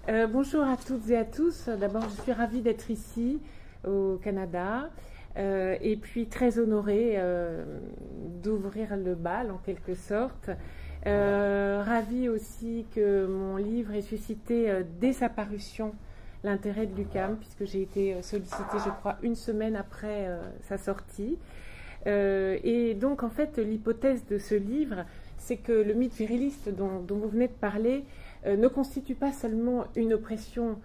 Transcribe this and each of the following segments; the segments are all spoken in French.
Bonjour à toutes et à tous. D'abord, je suis ravie d'être ici au Canada et puis très honorée d'ouvrir le bal en quelque sorte. Ravie aussi que mon livre ait suscité dès sa parution l'intérêt de l'UQAM, puisque j'ai été sollicitée, je crois, une semaine après sa sortie. Et donc, en fait, l'hypothèse de ce livre, c'est que le mythe viriliste dont vous venez de parler ne constitue pas seulement une oppression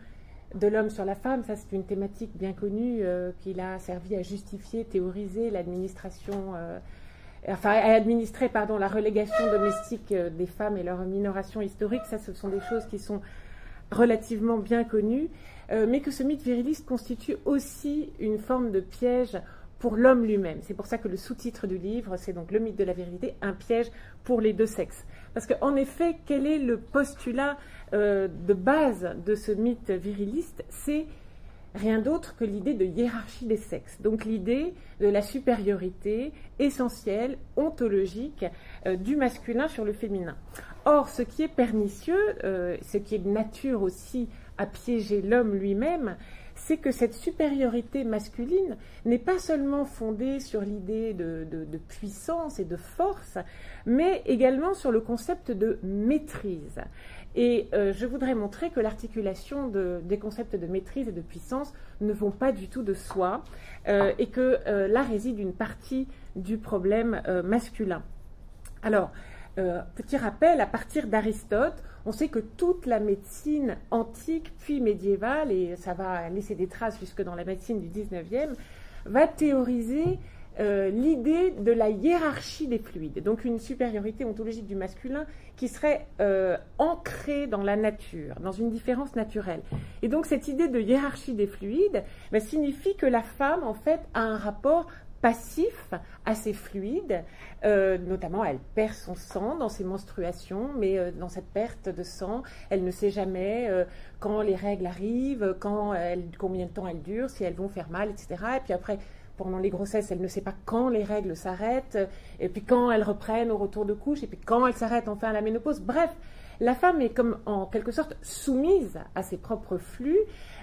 de l'homme sur la femme, ça c'est une thématique bien connue qu'il a servi à justifier, théoriser l'administration, à administrer la relégation domestique des femmes et leur minoration historique. Ça, ce sont des choses qui sont relativement bien connues, mais que ce mythe viriliste constitue aussi une forme de piège pour l'homme lui-même. C'est pour ça que le sous-titre du livre, c'est donc le mythe de la virilité, un piège pour les deux sexes. Parce qu'en effet, quel est le postulat de base de ce mythe viriliste? C'est rien d'autre que l'idée de hiérarchie des sexes. Donc l'idée de la supériorité essentielle, ontologique, du masculin sur le féminin. Or, ce qui est pernicieux, ce qui est de nature aussi à piéger l'homme lui-même, c'est que cette supériorité masculine n'est pas seulement fondée sur l'idée de puissance et de force, mais également sur le concept de maîtrise. Et je voudrais montrer que l'articulation des concepts de maîtrise et de puissance ne vont pas du tout de soi, et que là réside une partie du problème masculin. Alors, petit rappel, à partir d'Aristote, on sait que toute la médecine antique puis médiévale, et ça va laisser des traces jusque dans la médecine du 19e, va théoriser l'idée de la hiérarchie des fluides, donc une supériorité ontologique du masculin qui serait ancrée dans la nature, dans une différence naturelle. Et donc cette idée de hiérarchie des fluides signifie que la femme, en fait, a un rapport passif à ces fluides, notamment elle perd son sang dans ses menstruations, mais dans cette perte de sang, elle ne sait jamais quand les règles arrivent, combien de temps elles durent, si elles vont faire mal, etc. Et puis après, pendant les grossesses, elle ne sait pas quand les règles s'arrêtent, et puis quand elles reprennent au retour de couche, et puis quand elles s'arrêtent enfin à la ménopause. Bref, la femme est comme en quelque sorte soumise à ses propres flux,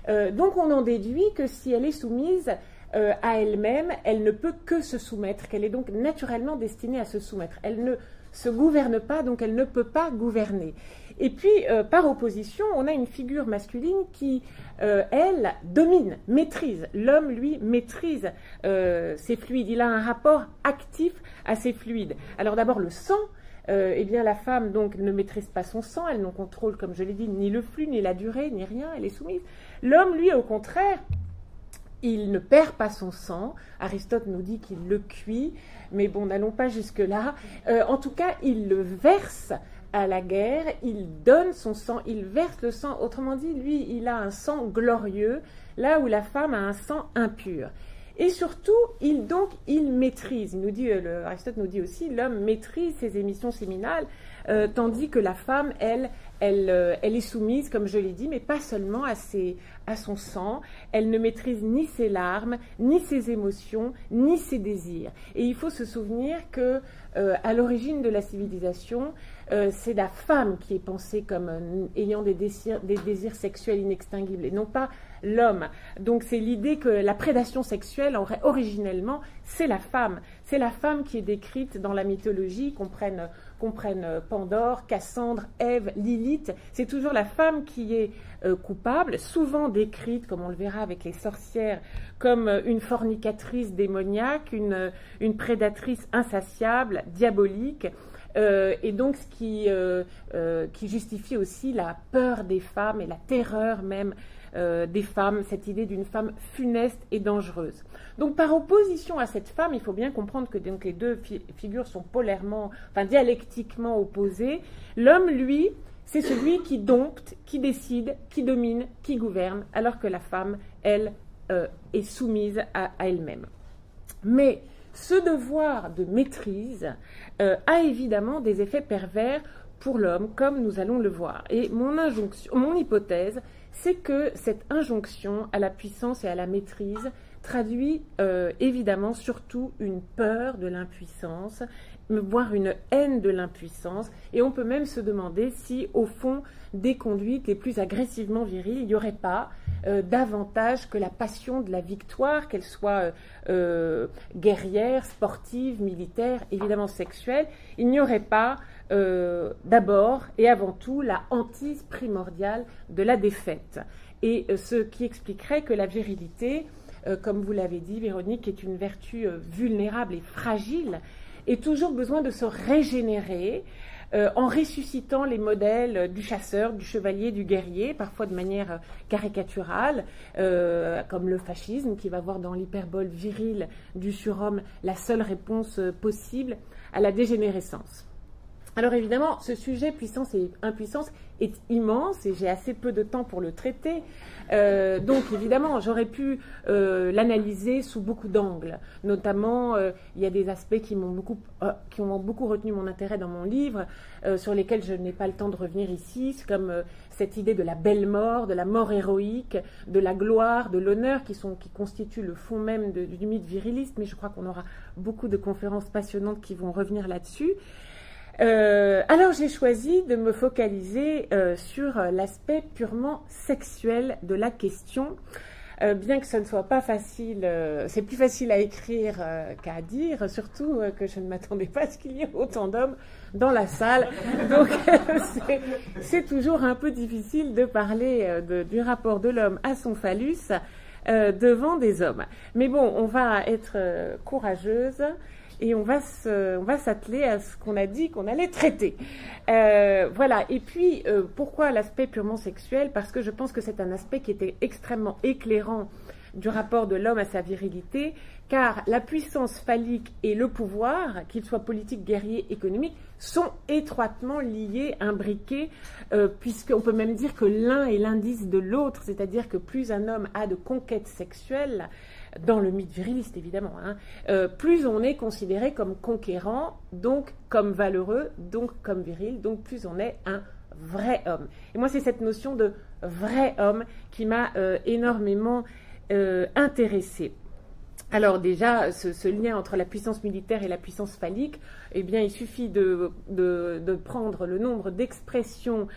donc on en déduit que si elle est soumise à elle-même, elle ne peut que se soumettre, qu'elle est donc naturellement destinée à se soumettre. Elle ne se gouverne pas, donc elle ne peut pas gouverner. Et puis, par opposition, on a une figure masculine qui, elle, domine, maîtrise. L'homme, lui, maîtrise ses fluides. Il a un rapport actif à ses fluides. Alors d'abord, le sang. Eh bien, la femme donc ne maîtrise pas son sang, elle ne contrôle, comme je l'ai dit, ni le flux, ni la durée, ni rien, elle est soumise. L'homme, lui, au contraire, il ne perd pas son sang. Aristote nous dit qu'il le cuit, mais bon, n'allons pas jusque-là. En tout cas, il le verse à la guerre, il donne son sang, il verse le sang. Autrement dit, lui, il a un sang glorieux, là où la femme a un sang impur. Et surtout, il maîtrise. Aristote nous dit aussi, l'homme maîtrise ses émissions séminales, tandis que la femme, elle est soumise, comme je l'ai dit, mais pas seulement à son sang. Elle ne maîtrise ni ses larmes, ni ses émotions, ni ses désirs. Et il faut se souvenir que, à l'origine de la civilisation, c'est la femme qui est pensée comme ayant des désirs sexuels inextinguibles, et non pas l'homme. Donc c'est l'idée que la prédation sexuelle, originellement, c'est la femme. C'est la femme qui est décrite dans la mythologie, qu'on prenne Pandore, Cassandre, Ève, Lilith. C'est toujours la femme qui est coupable, souvent décrite, comme on le verra avec les sorcières, comme une fornicatrice démoniaque, une prédatrice insatiable, diabolique. Et donc ce qui justifie aussi la peur des femmes et la terreur même des femmes, cette idée d'une femme funeste et dangereuse. Donc par opposition à cette femme, il faut bien comprendre que donc, les deux figures sont dialectiquement opposées. L'homme, lui, c'est celui qui dompte, qui décide, qui domine, qui gouverne, alors que la femme, elle, est soumise à elle-même. Mais ce devoir de maîtrise a évidemment des effets pervers pour l'homme, comme nous allons le voir. Et mon hypothèse, c'est que cette injonction à la puissance et à la maîtrise traduit évidemment surtout une peur de l'impuissance voire une haine de l'impuissance, et on peut même se demander si, au fond, des conduites les plus agressivement viriles, il n'y aurait pas davantage que la passion de la victoire, qu'elle soit guerrière, sportive, militaire, évidemment sexuelle, il n'y aurait pas d'abord et avant tout la hantise primordiale de la défaite. Et ce qui expliquerait que la virilité, comme vous l'avez dit, Véronique, est une vertu vulnérable et fragile, et toujours besoin de se régénérer en ressuscitant les modèles du chasseur, du chevalier, du guerrier, parfois de manière caricaturale, comme le fascisme, qui va voir dans l'hyperbole virile du surhomme la seule réponse possible à la dégénérescence. Alors évidemment, ce sujet puissance et impuissance est immense et j'ai assez peu de temps pour le traiter. Donc évidemment, j'aurais pu l'analyser sous beaucoup d'angles. Notamment, il y a des aspects qui ont beaucoup retenu mon intérêt dans mon livre, sur lesquels je n'ai pas le temps de revenir ici. C'est comme cette idée de la belle mort, de la mort héroïque, de la gloire, de l'honneur, qui constituent le fond même du mythe viriliste. Mais je crois qu'on aura beaucoup de conférences passionnantes qui vont revenir là-dessus. Alors j'ai choisi de me focaliser sur l'aspect purement sexuel de la question, bien que ce ne soit pas facile, c'est plus facile à écrire qu'à dire, surtout que je ne m'attendais pas à ce qu'il y ait autant d'hommes dans la salle, donc c'est toujours un peu difficile de parler du rapport de l'homme à son phallus devant des hommes. Mais bon, on va être courageuse. Et on va s'atteler à ce qu'on a dit qu'on allait traiter. Voilà. Et puis, pourquoi l'aspect purement sexuel? Parce que je pense que c'est un aspect qui était extrêmement éclairant du rapport de l'homme à sa virilité, car la puissance phallique et le pouvoir, qu'ils soient politiques, guerriers, économiques, sont étroitement liés, imbriqués, puisqu'on peut même dire que l'un est l'indice de l'autre, c'est-à-dire que plus un homme a de conquêtes sexuelles, dans le mythe viriliste évidemment, plus on est considéré comme conquérant, donc comme valeureux, donc comme viril, donc plus on est un vrai homme. Et moi c'est cette notion de vrai homme qui m'a énormément intéressée. Alors déjà, ce lien entre la puissance militaire et la puissance phallique, eh bien, il suffit de prendre le nombre d'expressions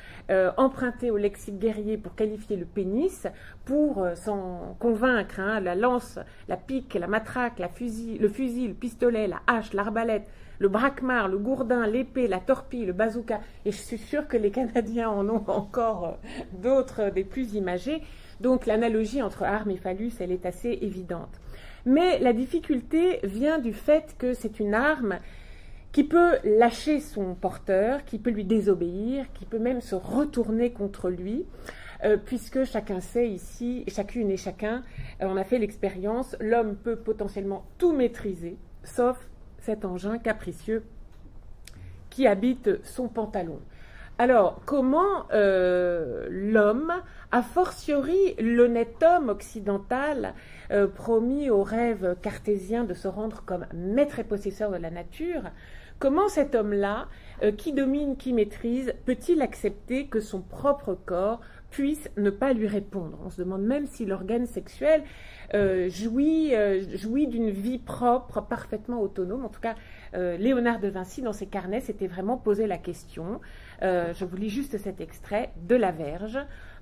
empruntées au lexique guerrier pour qualifier le pénis, pour s'en convaincre, la lance, la pique, la matraque, le fusil, le pistolet, la hache, l'arbalète, le braquemar, le gourdin, l'épée, la torpille, le bazooka, et je suis sûre que les Canadiens en ont encore d'autres, des plus imagés. Donc l'analogie entre arme et phallus, elle est assez évidente. Mais la difficulté vient du fait que c'est une arme qui peut lâcher son porteur, qui peut lui désobéir, qui peut même se retourner contre lui, puisque chacun sait ici, chacune et chacun, on a fait l'expérience, l'homme peut potentiellement tout maîtriser, sauf cet engin capricieux qui habite son pantalon. Alors, comment l'homme, a fortiori l'honnête homme occidental, promis au rêve cartésien de se rendre comme maître et possesseur de la nature, comment cet homme-là, qui domine, qui maîtrise, peut-il accepter que son propre corps puisse ne pas lui répondre? On se demande même si l'organe sexuel jouit d'une vie propre, parfaitement autonome. En tout cas, Léonard de Vinci, dans ses carnets, s'était vraiment posé la question. Je vous lis juste cet extrait de La Verge.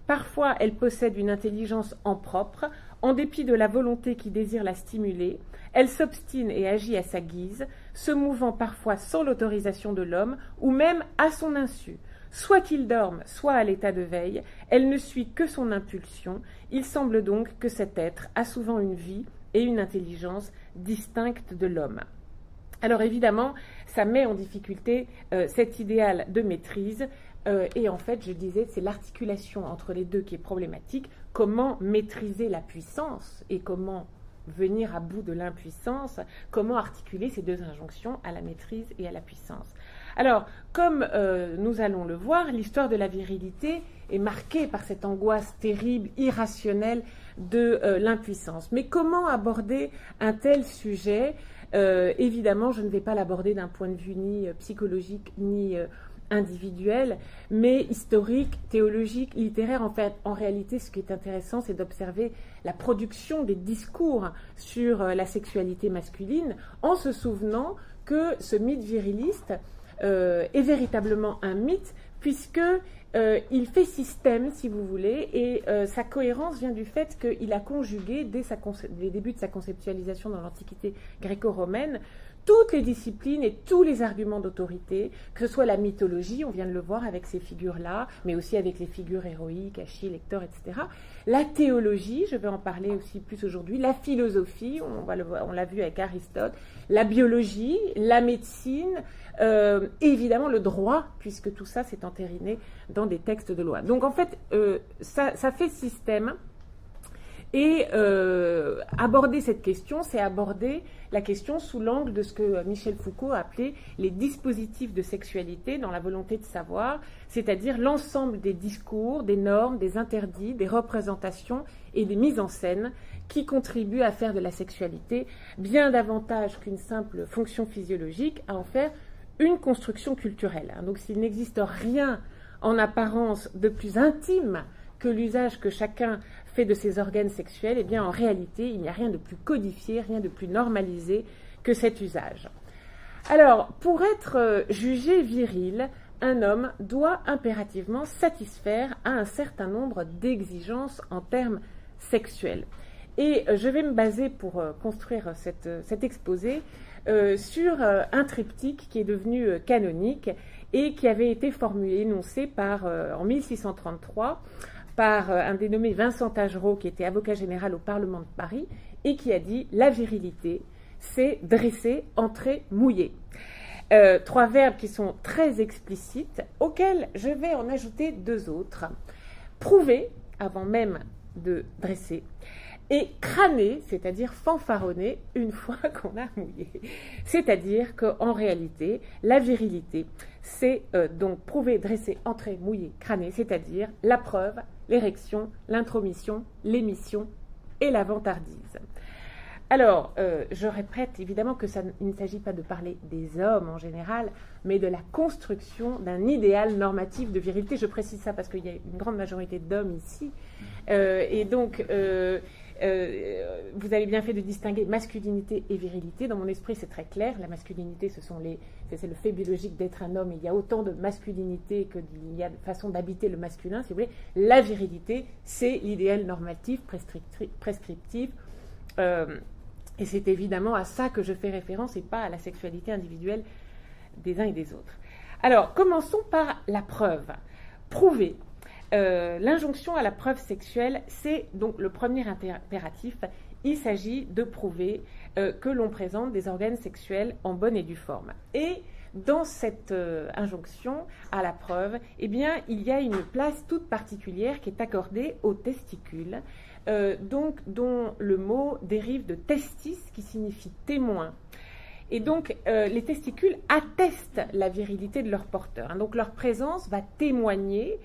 Parfois, elle possède une intelligence en propre, en dépit de la volonté qui désire la stimuler. Elle s'obstine et agit à sa guise, se mouvant parfois sans l'autorisation de l'homme, ou même à son insu. Soit qu'il dorme, soit à l'état de veille, elle ne suit que son impulsion. Il semble donc que cet être a souvent une vie et une intelligence distinctes de l'homme. Alors évidemment, ça met en difficulté cet idéal de maîtrise, et en fait, je disais, c'est l'articulation entre les deux qui est problématique. Comment maîtriser la puissance et comment venir à bout de l'impuissance? Comment articuler ces deux injonctions à la maîtrise et à la puissance? Alors, comme nous allons le voir, l'histoire de la virilité est marquée par cette angoisse terrible, irrationnelle de l'impuissance. Mais comment aborder un tel sujet? Évidemment, je ne vais pas l'aborder d'un point de vue ni psychologique ni individuelle, mais historique, théologique, littéraire. En fait, en réalité, ce qui est intéressant, c'est d'observer la production des discours sur la sexualité masculine, en se souvenant que ce mythe viriliste est véritablement un mythe, puisque il fait système, si vous voulez, et sa cohérence vient du fait qu'il a conjugué, dès les débuts de sa conceptualisation dans l'Antiquité gréco-romaine, toutes les disciplines et tous les arguments d'autorité, que ce soit la mythologie, on vient de le voir avec ces figures-là, mais aussi avec les figures héroïques, Achille, Hector, etc. La théologie, je vais en parler aussi plus aujourd'hui, la philosophie, on l'a vu avec Aristote, la biologie, la médecine, et évidemment le droit, puisque tout ça s'est entériné dans des textes de loi. Donc en fait, ça fait système. Et aborder cette question, c'est aborder la question sous l'angle de ce que Michel Foucault a appelé les dispositifs de sexualité dans la volonté de savoir, c'est-à-dire l'ensemble des discours, des normes, des interdits, des représentations et des mises en scène qui contribuent à faire de la sexualité bien davantage qu'une simple fonction physiologique, à en faire une construction culturelle. Donc s'il n'existe rien en apparence de plus intime que l'usage que chacun fait de ses organes sexuels, eh bien en réalité, il n'y a rien de plus codifié, rien de plus normalisé que cet usage. Alors, pour être jugé viril, un homme doit impérativement satisfaire à un certain nombre d'exigences en termes sexuels. Et je vais me baser pour construire cet exposé sur un triptyque qui est devenu canonique et qui avait été formulé, énoncé en 1633 par un dénommé Vincent Tagerot, qui était avocat général au Parlement de Paris, et qui a dit « La virilité, c'est dresser, entrer, mouiller ». 3 verbes qui sont très explicites, auxquels je vais en ajouter 2 autres. Prouver, avant même de dresser, et crâner, c'est-à-dire fanfaronner, une fois qu'on a mouillé. C'est-à-dire qu'en réalité, la virilité, c'est donc prouver, dresser, entrer, mouiller, crâner, c'est-à-dire la preuve, l'érection, l'intromission, l'émission et la vantardise. Alors, je répète évidemment il ne s'agit pas de parler des hommes en général, mais de la construction d'un idéal normatif de virilité. Je précise ça parce qu'il y a une grande majorité d'hommes ici. Et donc, vous avez bien fait de distinguer masculinité et virilité. Dans mon esprit, c'est très clair. La masculinité, c'est le fait biologique d'être un homme. Il y a autant de masculinité qu'il y a de façon d'habiter le masculin, si vous voulez. La virilité, c'est l'idéal normatif, prescriptif. Et c'est évidemment à ça que je fais référence et pas à la sexualité individuelle des uns et des autres. Alors, commençons par la preuve. Prouver. L'injonction à la preuve sexuelle, c'est donc le premier impératif. Il s'agit de prouver que l'on présente des organes sexuels en bonne et due forme. Et dans cette injonction à la preuve, eh bien, il y a une place toute particulière qui est accordée aux testicules, dont le mot dérive de testis, qui signifie témoin. Et donc, les testicules attestent la virilité de leur porteur. Donc, leur présence va témoigner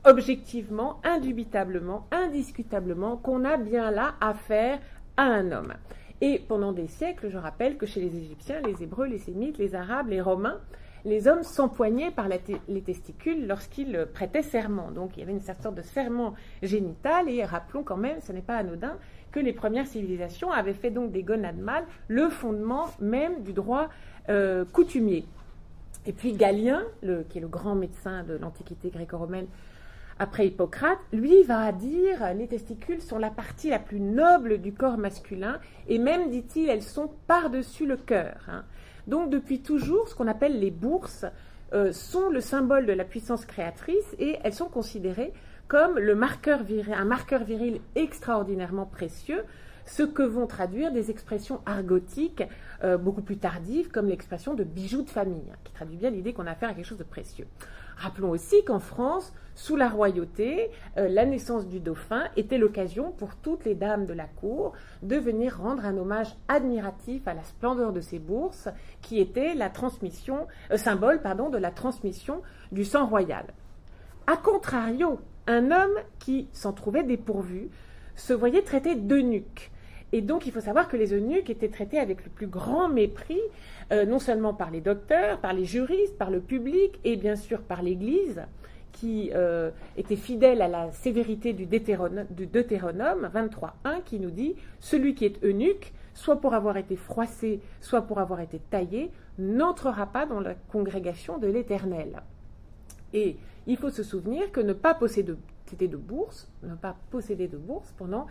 objectivement, indubitablement, indiscutablement, qu'on a bien là affaire à un homme. Et pendant des siècles, je rappelle que chez les Égyptiens, les Hébreux, les Sémites, les Arabes, les Romains, les hommes s'empoignaient par les testicules lorsqu'ils prêtaient serment. Donc il y avait une certaine sorte de serment génital, et rappelons quand même, ce n'est pas anodin, que les premières civilisations avaient fait donc des gonades mâles le fondement même du droit coutumier. Et puis Galien, qui est le grand médecin de l'Antiquité gréco-romaine, après Hippocrate, lui va dire les testicules sont la partie la plus noble du corps masculin et même, dit-il, elles sont par-dessus le cœur. Donc depuis toujours, ce qu'on appelle les bourses sont le symbole de la puissance créatrice et elles sont considérées comme un marqueur viril extraordinairement précieux, ce que vont traduire des expressions argotiques beaucoup plus tardives comme l'expression de bijoux de famille, qui traduit bien l'idée qu'on a affaire à quelque chose de précieux. Rappelons aussi qu'en France, sous la royauté, la naissance du dauphin était l'occasion pour toutes les dames de la cour de venir rendre un hommage admiratif à la splendeur de ces bourses, qui était la symbole de la transmission du sang royal. A contrario, un homme qui s'en trouvait dépourvu se voyait traité d'eunuque. Et donc, il faut savoir que les eunuques étaient traités avec le plus grand mépris, non seulement par les docteurs, par les juristes, par le public et bien sûr par l'Église, qui était fidèle à la sévérité du Deutéronome 23.1, qui nous dit « Celui qui est eunuque, soit pour avoir été froissé, soit pour avoir été taillé, n'entrera pas dans la congrégation de l'Éternel. » Et il faut se souvenir que ne pas posséder de bourse pendant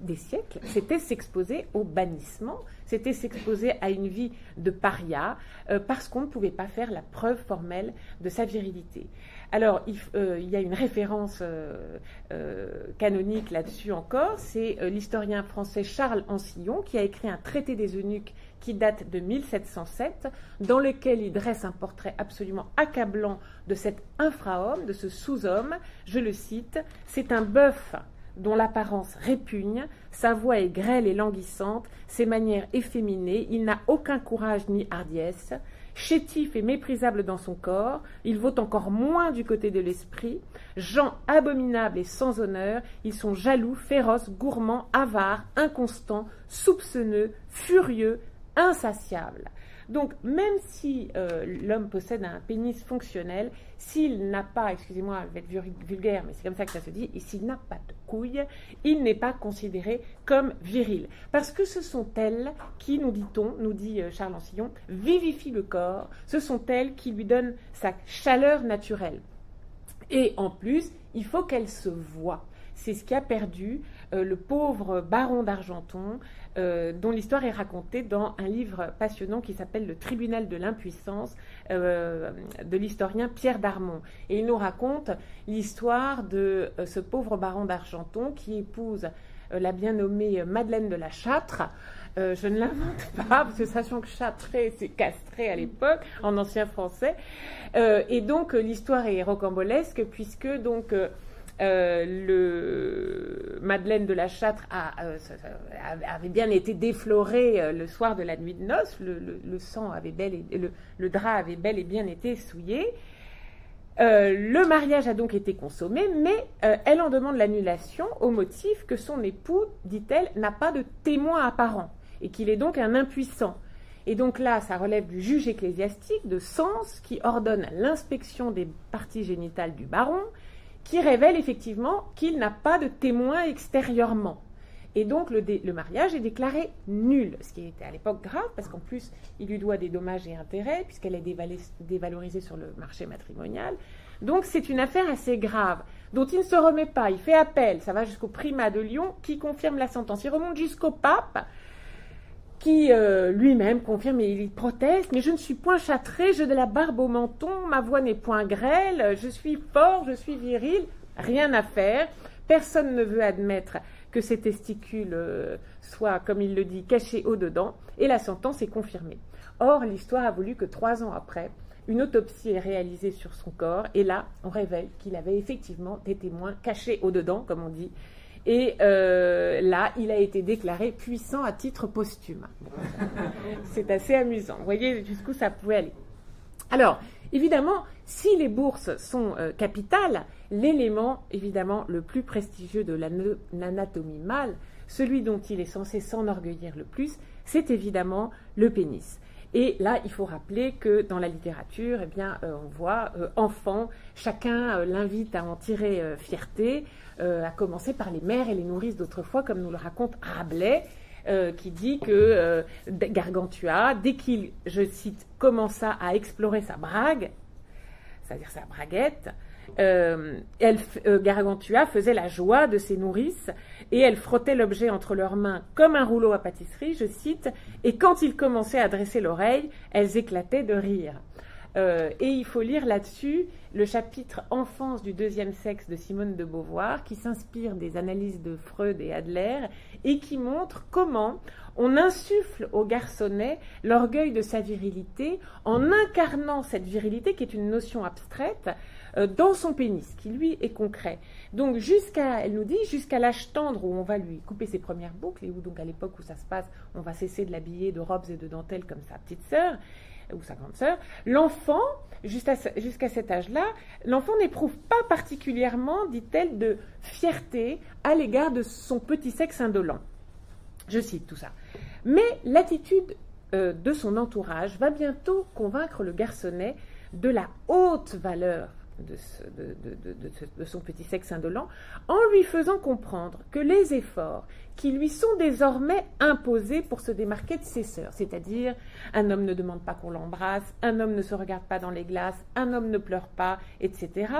des siècles, c'était s'exposer au bannissement, c'était s'exposer à une vie de paria, parce qu'on ne pouvait pas faire la preuve formelle de sa virilité. Alors, il y a une référence canonique là-dessus encore, c'est l'historien français Charles Ancillon qui a écrit un traité des eunuques qui date de 1707, dans lequel il dresse un portrait absolument accablant de cet infrahomme, de ce sous-homme. Je le cite, « C'est un bœuf dont l'apparence répugne, sa voix est grêle et languissante, ses manières efféminées, il n'a aucun courage ni hardiesse, chétif et méprisable dans son corps, il vaut encore moins du côté de l'esprit, gens abominables et sans honneur, ils sont jaloux, féroces, gourmands, avares, inconstants, soupçonneux, furieux, insatiables. » Donc, même si l'homme possède un pénis fonctionnel, s'il n'a pas, excusez-moi, je vais être vulgaire, mais c'est comme ça que ça se dit, et s'il n'a pas de couilles, il n'est pas considéré comme viril. Parce que ce sont elles qui, nous dit-on, nous dit Charles Ancillon, vivifient le corps, ce sont elles qui lui donnent sa chaleur naturelle. Et en plus, il faut qu'elles se voient. C'est ce qui a perdu le pauvre baron d'Argenton, dont l'histoire est racontée dans un livre passionnant qui s'appelle « Le tribunal de l'impuissance » de l'historien Pierre Darmon. Et il nous raconte l'histoire de ce pauvre baron d'Argenton qui épouse la bien nommée Madeleine de la Châtre. Je ne l'invente pas, parce que sachant que châtré, c'est castré à l'époque, en ancien français. Et donc, l'histoire est rocambolesque, puisque donc... Madeleine de la Châtre avait bien été déflorée le soir de la nuit de noces, le sang avait le drap avait bel et bien été souillé. Le mariage a donc été consommé, mais elle en demande l'annulation au motif que son époux, dit-elle, n'a pas de témoin apparent et qu'il est donc un impuissant. Et donc là, ça relève du juge ecclésiastique de Sens qui ordonne l'inspection des parties génitales du baron, qui révèle effectivement qu'il n'a pas de témoin extérieurement. Et donc le mariage est déclaré nul, ce qui était à l'époque grave, parce qu'en plus, il lui doit des dommages et intérêts, puisqu'elle est dévalorisée sur le marché matrimonial. Donc c'est une affaire assez grave, dont il ne se remet pas, il fait appel, ça va jusqu'au primat de Lyon, qui confirme la sentence. Il remonte jusqu'au pape, qui lui-même confirme et il proteste, mais je ne suis point châtré, j'ai de la barbe au menton, ma voix n'est point grêle, je suis fort, je suis viril, rien à faire, personne ne veut admettre que ces testicules soient, comme il le dit, cachés au-dedans, et la sentence est confirmée. Or, l'histoire a voulu que 3 ans après, une autopsie est réalisée sur son corps, et là, on révèle qu'il avait effectivement des témoins cachés au-dedans, comme on dit. Et là, il a été déclaré puissant à titre posthume. C'est assez amusant. Vous voyez jusqu'où ça pouvait aller. Alors, évidemment, si les bourses sont capitales, l'élément, évidemment, le plus prestigieux de l'anatomie mâle, celui dont il est censé s'enorgueillir le plus, c'est évidemment le pénis. Et là, il faut rappeler que dans la littérature, eh bien, on voit enfant, chacun l'invite à en tirer fierté, à commencer par les mères et les nourrices d'autrefois, comme nous le raconte Rabelais, qui dit que Gargantua, dès qu'il, je cite, commença à explorer sa brague, c'est-à-dire sa braguette, Gargantua faisait la joie de ses nourrices et elle frottait l'objet entre leurs mains comme un rouleau à pâtisserie, je cite, et quand il commençait à dresser l'oreille, elles éclataient de rire. Et il faut lire là-dessus le chapitre Enfance du deuxième sexe de Simone de Beauvoir, qui s'inspire des analyses de Freud et Adler et qui montre comment on insuffle au garçonnet l'orgueil de sa virilité en incarnant cette virilité qui est une notion abstraite dans son pénis, qui lui est concret. Donc elle nous dit, jusqu'à l'âge tendre où on va lui couper ses premières boucles, et où donc à l'époque où ça se passe, on va cesser de l'habiller de robes et de dentelles comme sa petite sœur, ou sa grande sœur, l'enfant, jusqu'à cet âge-là, l'enfant n'éprouve pas particulièrement, dit-elle, de fierté à l'égard de son petit sexe indolent. Je cite tout ça. Mais l'attitude de son entourage va bientôt convaincre le garçonnet de la haute valeur de son petit sexe indolent, en lui faisant comprendre que les efforts qui lui sont désormais imposés pour se démarquer de ses sœurs, c'est-à-dire un homme ne demande pas qu'on l'embrasse, un homme ne se regarde pas dans les glaces, un homme ne pleure pas, etc.,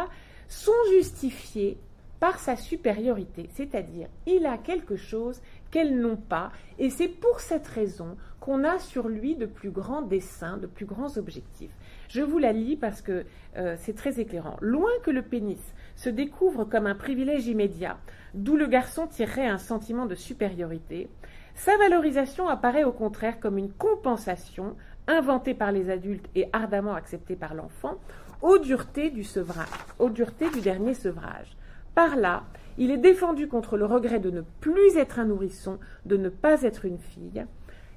sont justifiés par sa supériorité, c'est-à-dire il a quelque chose qu'elles n'ont pas, et c'est pour cette raison qu'on a sur lui de plus grands desseins, de plus grands objectifs. Je vous la lis parce que c'est très éclairant. Loin que le pénis se découvre comme un privilège immédiat, d'où le garçon tirerait un sentiment de supériorité, sa valorisation apparaît au contraire comme une compensation inventée par les adultes et ardemment acceptée par l'enfant aux duretés du dernier sevrage. Par là, il est défendu contre le regret de ne plus être un nourrisson, de ne pas être une fille.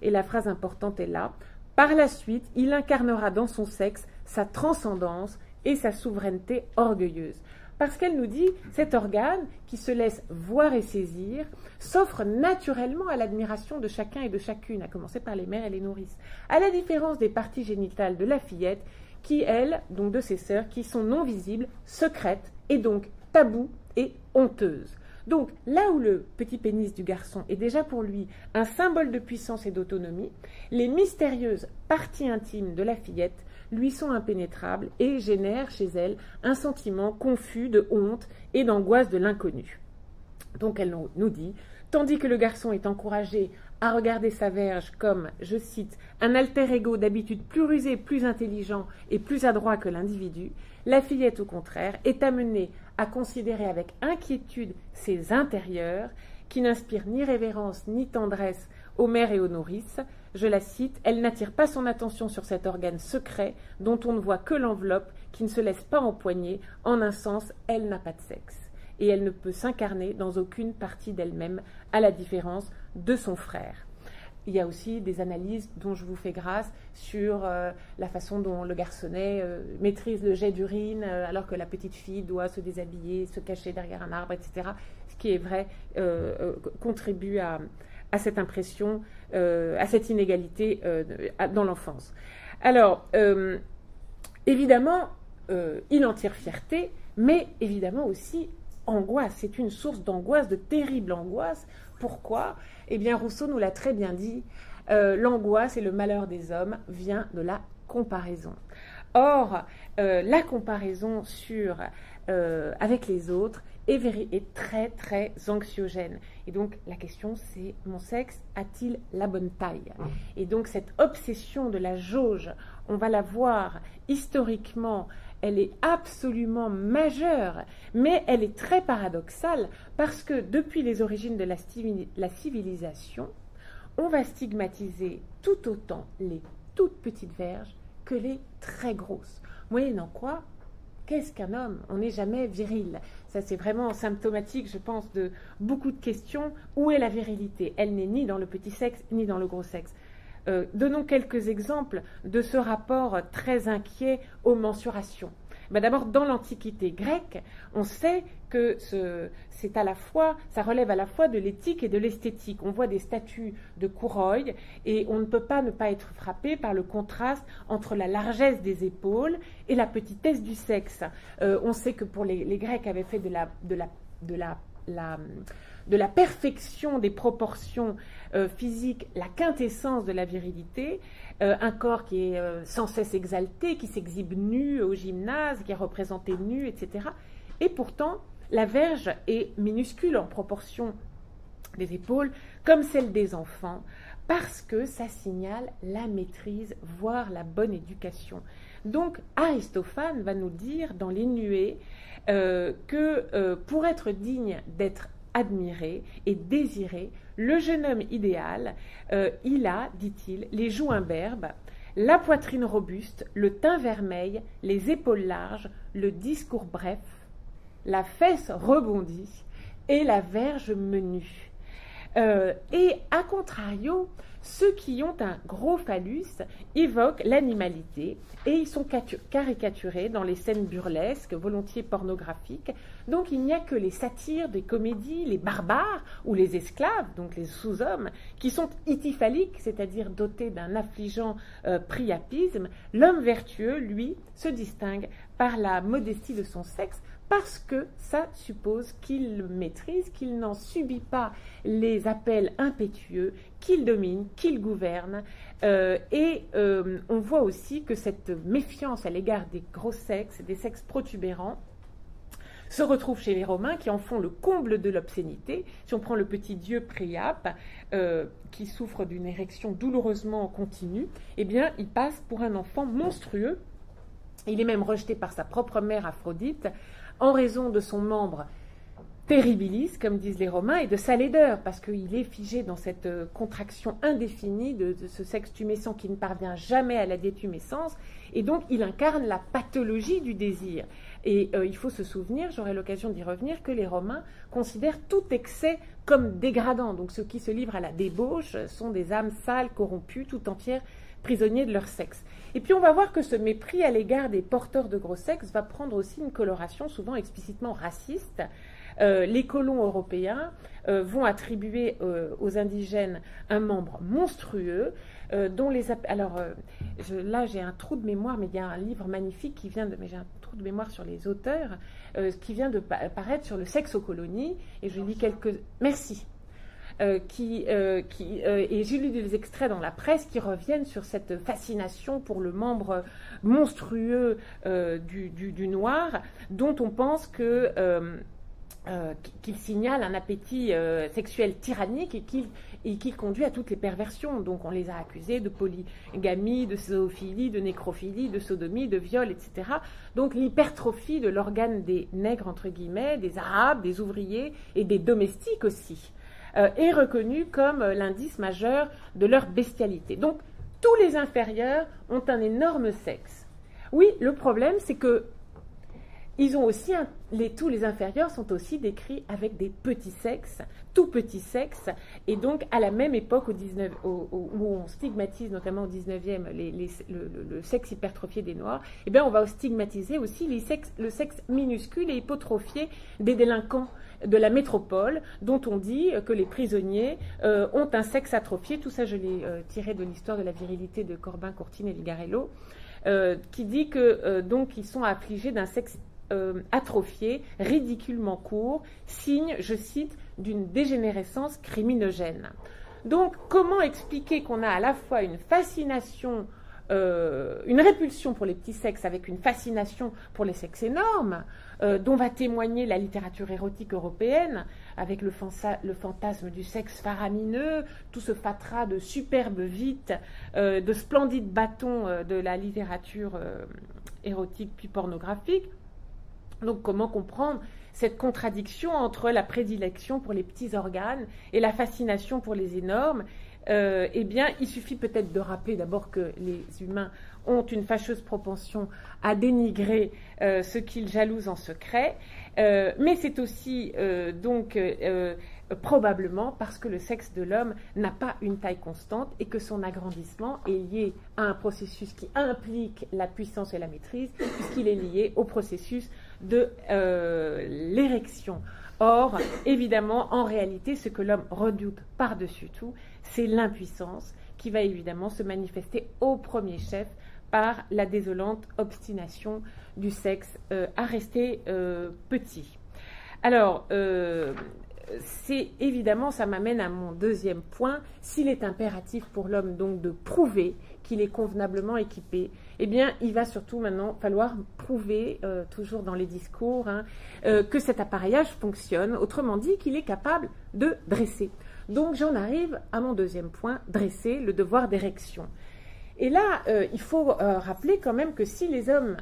Et la phrase importante est là. Par la suite, il incarnera dans son sexe sa transcendance et sa souveraineté orgueilleuse. Parce qu'elle nous dit, cet organe qui se laisse voir et saisir s'offre naturellement à l'admiration de chacun et de chacune, à commencer par les mères et les nourrices, à la différence des parties génitales de la fillette, qui, elles, donc de ses sœurs, qui sont non visibles, secrètes et donc tabous et honteuses. Donc, là où le petit pénis du garçon est déjà pour lui un symbole de puissance et d'autonomie, les mystérieuses parties intimes de la fillette lui sont impénétrables et génèrent chez elle un sentiment confus de honte et d'angoisse de l'inconnu. Donc, elle nous dit, tandis que le garçon est encouragé à regarder sa verge comme, je cite, un alter ego d'habitude plus rusé, plus intelligent et plus adroit que l'individu, la fillette, au contraire, est amenée à considérer avec inquiétude ses intérieurs, qui n'inspirent ni révérence ni tendresse aux mères et aux nourrices. Je la cite, « Elle n'attire pas son attention sur cet organe secret dont on ne voit que l'enveloppe, qui ne se laisse pas empoigner. En un sens, elle n'a pas de sexe. Et elle ne peut s'incarner dans aucune partie d'elle-même, à la différence de son frère. » Il y a aussi des analyses dont je vous fais grâce sur la façon dont le garçonnet maîtrise le jet d'urine alors que la petite fille doit se déshabiller, se cacher derrière un arbre, etc. Ce qui est vrai contribue à cette impression, à cette inégalité dans l'enfance. Alors, évidemment, il en tire fierté, mais évidemment aussi angoisse. C'est une source d'angoisse, de terrible angoisse. Pourquoi ? Eh bien, Rousseau nous l'a très bien dit, l'angoisse et le malheur des hommes vient de la comparaison. Or, la comparaison avec les autres est très, très anxiogène. Et donc, la question, c'est, mon sexe a-t-il la bonne taille ? Et donc, cette obsession de la jauge, on va la voir historiquement, elle est absolument majeure, mais elle est très paradoxale parce que depuis les origines de la civilisation, on va stigmatiser tout autant les toutes petites verges que les très grosses. Moyennant quoi, qu'est-ce qu'un homme ? On n'est jamais viril. Ça, c'est vraiment symptomatique, je pense, de beaucoup de questions. Où est la virilité ? Elle n'est ni dans le petit sexe, ni dans le gros sexe. Donnons quelques exemples de ce rapport très inquiet aux mensurations. D'abord, dans l'Antiquité grecque, on sait que c'est à la fois, ça relève à la fois de l'éthique et de l'esthétique. On voit des statues de Couroï et on ne peut pas ne pas être frappé par le contraste entre la largesse des épaules et la petitesse du sexe. On sait que pour les Grecs avaient fait de la perfection des proportions physiques la quintessence de la virilité, un corps qui est sans cesse exalté, qui s'exhibe nu au gymnase, qui est représenté nu, etc. Et pourtant, la verge est minuscule en proportion des épaules, comme celle des enfants, parce que ça signale la maîtrise, voire la bonne éducation. Donc, Aristophane va nous dire dans les Nuées que pour être digne d'être admiré et désiré, le jeune homme idéal, il a, dit-il, les joues imberbes, la poitrine robuste, le teint vermeil, les épaules larges, le discours bref, la fesse rebondie et la verge menue. Et à contrario, ceux qui ont un gros phallus évoquent l'animalité et ils sont caricaturés dans les scènes burlesques, volontiers pornographiques. Donc il n'y a que les satyres des comédies, les barbares ou les esclaves, donc les sous-hommes, qui sont ityphaliques, c'est-à-dire dotés d'un affligeant priapisme. L'homme vertueux, lui, se distingue par la modestie de son sexe, parce que ça suppose qu'il le maîtrise, qu'il n'en subit pas les appels impétueux, qu'il domine, qu'il gouverne. On voit aussi que cette méfiance à l'égard des gros sexes, des sexes protubérants, se retrouve chez les Romains qui en font le comble de l'obscénité. Si on prend le petit dieu Priape, qui souffre d'une érection douloureusement continue, eh bien, il passe pour un enfant monstrueux. Il est même rejeté par sa propre mère Aphrodite, en raison de son membre terribilis, comme disent les Romains, et de sa laideur, parce qu'il est figé dans cette contraction indéfinie de ce sexe tumescent qui ne parvient jamais à la détumescence, et donc il incarne la pathologie du désir. Et il faut se souvenir, j'aurai l'occasion d'y revenir, que les Romains considèrent tout excès comme dégradant. Donc ceux qui se livrent à la débauche sont des âmes sales, corrompues, tout entières, prisonniers de leur sexe. Et puis on va voir que ce mépris à l'égard des porteurs de gros sexe va prendre aussi une coloration souvent explicitement raciste. Les colons européens vont attribuer aux indigènes un membre monstrueux dont les... Alors là j'ai un trou de mémoire, mais il y a un livre magnifique qui vient de... Mais j'ai un trou de mémoire sur les auteurs qui vient de paraître sur le sexe aux colonies, et je lis quelques... Merci. Et j'ai lu des extraits dans la presse qui reviennent sur cette fascination pour le membre monstrueux du noir, dont on pense qu'il signale un appétit sexuel tyrannique et qui conduit à toutes les perversions. Donc on les a accusés de polygamie, de zoophilie, de nécrophilie, de sodomie, de viol, etc. Donc l'hypertrophie de l'organe des nègres, entre guillemets, des arabes, des ouvriers et des domestiques aussi, est reconnu comme l'indice majeur de leur bestialité. Donc, tous les inférieurs ont un énorme sexe. Oui, le problème, c'est que ils ont aussi tous les inférieurs sont aussi décrits avec des petits sexes, tout petits sexes, et donc à la même époque où on stigmatise notamment au 19e le sexe hypertrophié des Noirs, eh bien on va stigmatiser aussi le sexe minuscule et hypotrophié des délinquants de la métropole, dont on dit que les prisonniers ont un sexe atrophié. Tout ça je l'ai tiré de l'histoire de la virilité de Corbin, Courtine et Vigarello, qui dit que donc ils sont affligés d'un sexe atrophié, ridiculement court, signe, je cite, d'une dégénérescence criminogène. Donc, comment expliquer qu'on a à la fois une fascination, une répulsion pour les petits sexes avec une fascination pour les sexes énormes, dont va témoigner la littérature érotique européenne, avec le fantasme du sexe faramineux, tout ce fatras de superbes vites, de splendides bâtons de la littérature érotique puis pornographique. Donc comment comprendre cette contradiction entre la prédilection pour les petits organes et la fascination pour les énormes? Eh bien, il suffit peut-être de rappeler d'abord que les humains ont une fâcheuse propension à dénigrer ce qu'ils jalousent en secret, mais c'est aussi probablement parce que le sexe de l'homme n'a pas une taille constante et que son agrandissement est lié à un processus qui implique la puissance et la maîtrise, puisqu'il est lié au processus de l'érection. Or, évidemment, en réalité, ce que l'homme redoute par-dessus tout, c'est l'impuissance qui va évidemment se manifester au premier chef par la désolante obstination du sexe à rester petit. Alors, c'est évidemment, ça m'amène à mon deuxième point, s'il est impératif pour l'homme donc de prouver qu'il est convenablement équipé, eh bien, il va surtout maintenant falloir prouver, toujours dans les discours, que cet appareillage fonctionne, autrement dit qu'il est capable de dresser. Donc, j'en arrive à mon deuxième point, dresser, le devoir d'érection. Et là, il faut rappeler quand même que si les hommes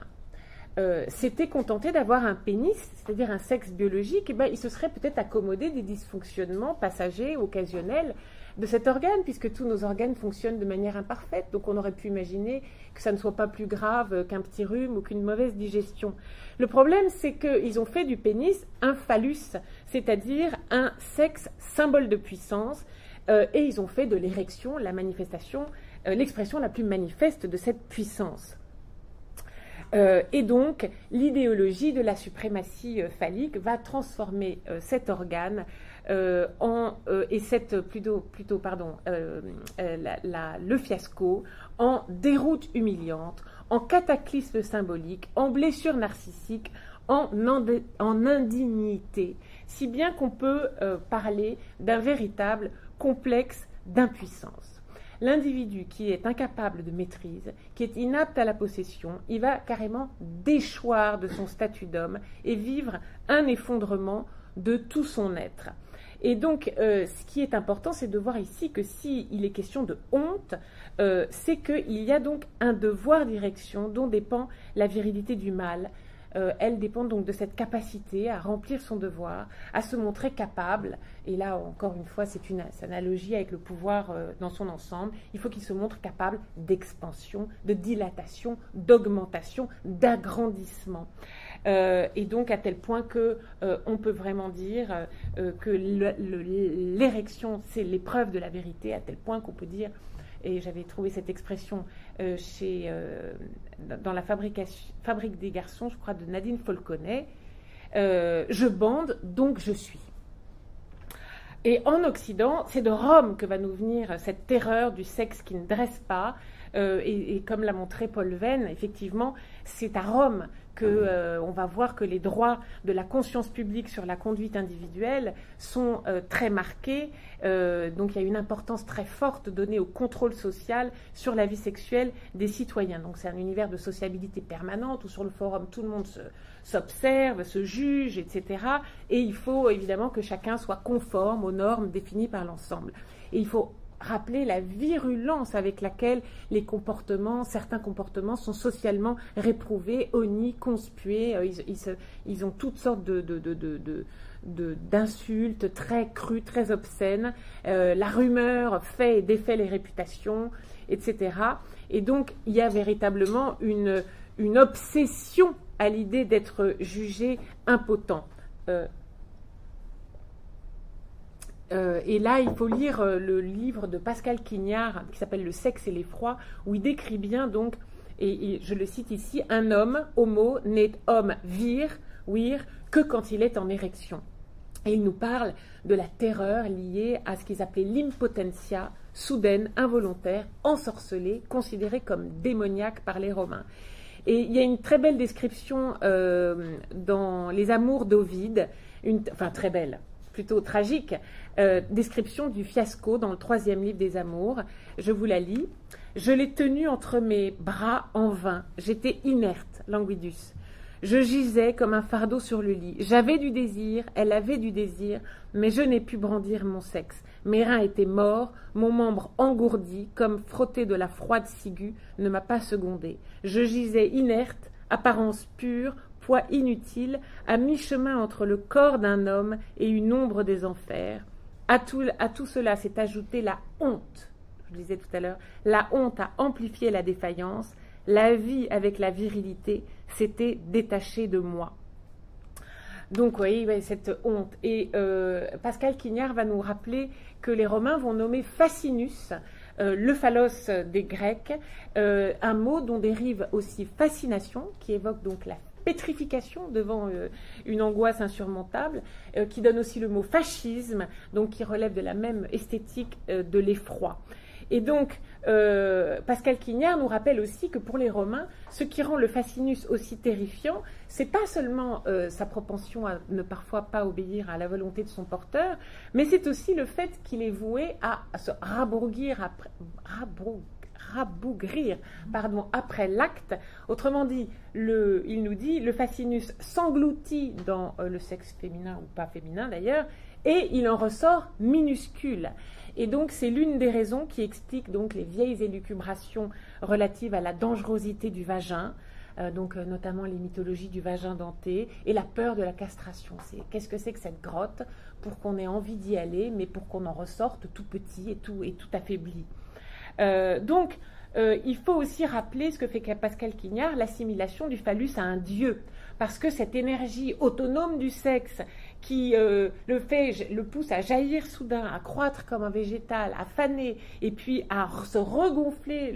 s'étaient contentés d'avoir un pénis, c'est-à-dire un sexe biologique, eh bien, ils se seraient peut-être accommodés des dysfonctionnements passagers, occasionnels de cet organe, puisque tous nos organes fonctionnent de manière imparfaite. Donc on aurait pu imaginer que ça ne soit pas plus grave qu'un petit rhume ou qu'une mauvaise digestion. Le problème, c'est qu'ils ont fait du pénis un phallus, c'est-à-dire un sexe symbole de puissance, et ils ont fait de l'érection la manifestation, l'expression la plus manifeste de cette puissance. Et donc, l'idéologie de la suprématie phallique va transformer cet organe le fiasco en déroute humiliante, en cataclysme symbolique, en blessure narcissique, en indignité, si bien qu'on peut parler d'un véritable complexe d'impuissance. L'individu qui est incapable de maîtrise, qui est inapte à la possession, il va carrément déchoir de son statut d'homme et vivre un effondrement de tout son être. Et donc, ce qui est important, c'est de voir ici que s'il est question de honte, c'est qu'il y a donc un devoir d'érection dont dépend la virilité du mâle. Elle dépend donc de cette capacité à remplir son devoir, à se montrer capable. Et là, encore une fois, c'est une analogie avec le pouvoir dans son ensemble. Il faut qu'il se montre capable d'expansion, de dilatation, d'augmentation, d'agrandissement. Et donc, à tel point qu'on peut vraiment dire que l'érection, c'est l'épreuve de la vérité, à tel point qu'on peut dire... Et j'avais trouvé cette expression dans la Fabrique des garçons, je crois, de Nadine Folconet. Je bande, donc je suis. Et en Occident, c'est de Rome que va nous venir cette terreur du sexe qui ne dresse pas. Et comme l'a montré Paul Venn, effectivement, c'est à Rome qu'on va voir que les droits de la conscience publique sur la conduite individuelle sont très marqués. Donc il y a une importance très forte donnée au contrôle social sur la vie sexuelle des citoyens. Donc c'est un univers de sociabilité permanente où sur le forum tout le monde s'observe, se juge, etc. Et il faut évidemment que chacun soit conforme aux normes définies par l'ensemble. Et il faut rappeler la virulence avec laquelle certains comportements sont socialement réprouvés, honnis, conspués. Ils ont toutes sortes d'insultes très crues, très obscènes. La rumeur fait et défait les réputations, etc. Et donc, il y a véritablement une obsession à l'idée d'être jugé impotent. Et là, il faut lire le livre de Pascal Quignard qui s'appelle « Le sexe et l'effroi » où il décrit bien, donc, et je le cite ici, « Un homme, homo, n'est homme vir, que quand il est en érection ». Et il nous parle de la terreur liée à ce qu'ils appelaient l'impotentia, soudaine, involontaire, ensorcelée, considérée comme démoniaque par les Romains. Et il y a une très belle description dans Les Amours d'Ovide, enfin très belle, plutôt tragique, description du fiasco dans le 3e livre des Amours. Je vous la lis. « Je l'ai tenu entre mes bras en vain. J'étais inerte, languidus. Je gisais comme un fardeau sur le lit. J'avais du désir, elle avait du désir, mais je n'ai pu brandir mon sexe. Mes reins étaient morts, mon membre engourdi, comme frotté de la froide ciguë, ne m'a pas secondé. Je gisais inerte, apparence pure, poids inutile, à mi-chemin entre le corps d'un homme et une ombre des enfers. À tout cela s'est ajoutée la honte. Je le disais tout à l'heure, la honte a amplifié la défaillance. La vie avec la virilité s'était détachée de moi. Donc, vous voyez, cette honte. Et Pascal Quignard va nous rappeler que les Romains vont nommer Fascinus, le phallos des Grecs, un mot dont dérive aussi fascination, qui évoque donc la pétrification devant une angoisse insurmontable, qui donne aussi le mot fascisme, donc qui relève de la même esthétique de l'effroi. Et donc, Pascal Quignard nous rappelle aussi que pour les Romains, ce qui rend le fascinus aussi terrifiant, c'est pas seulement sa propension à ne parfois pas obéir à la volonté de son porteur, mais c'est aussi le fait qu'il est voué à se rabougrir après l'acte. Autrement dit, il nous dit, le fascinus s'engloutit dans le sexe féminin ou pas féminin d'ailleurs, et il en ressort minuscule. Et donc, c'est l'une des raisons qui explique donc les vieilles élucubrations relatives à la dangerosité du vagin, donc notamment les mythologies du vagin denté, et la peur de la castration. Qu'est-ce que c'est que cette grotte pour qu'on ait envie d'y aller, mais pour qu'on en ressorte tout petit et tout affaibli. Donc, il faut aussi rappeler ce que fait Pascal Quignard, l'assimilation du phallus à un dieu. Parce que cette énergie autonome du sexe qui le pousse à jaillir soudain, à croître comme un végétal, à faner, et puis à se regonfler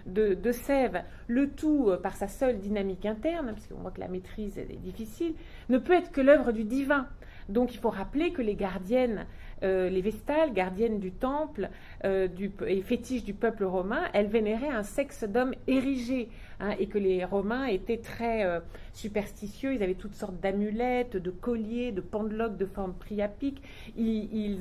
de sève, le tout par sa seule dynamique interne, parce qu'on voit que la maîtrise est difficile, ne peut être que l'œuvre du divin. Donc il faut rappeler que les gardiennes, les Vestales, gardiennes du temple et fétiches du peuple romain, elles vénéraient un sexe d'homme érigé, hein, et que les Romains étaient très superstitieux. Ils avaient toutes sortes d'amulettes, de colliers, de pendeloques de forme priapique. Ils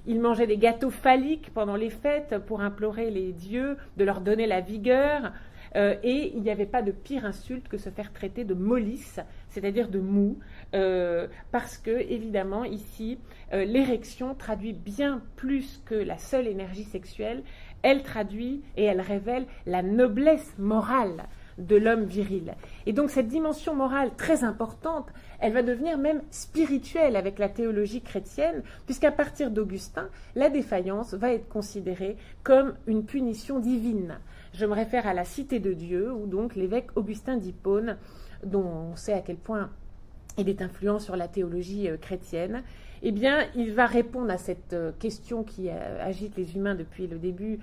mangeaient des gâteaux phalliques pendant les fêtes pour implorer les dieux de leur donner la vigueur. Et il n'y avait pas de pire insulte que se faire traiter de mollis, c'est-à-dire de mou, parce que, évidemment, ici, l'érection traduit bien plus que la seule énergie sexuelle. Elle traduit et elle révèle la noblesse morale de l'homme viril. Et donc cette dimension morale très importante, elle va devenir même spirituelle avec la théologie chrétienne, puisqu'à partir d'Augustin, la défaillance va être considérée comme une punition divine. Je me réfère à la Cité de Dieu, où donc l'évêque Augustin d'Hippone, dont on sait à quel point il est influent sur la théologie chrétienne, eh bien, il va répondre à cette question qui agite les humains depuis le début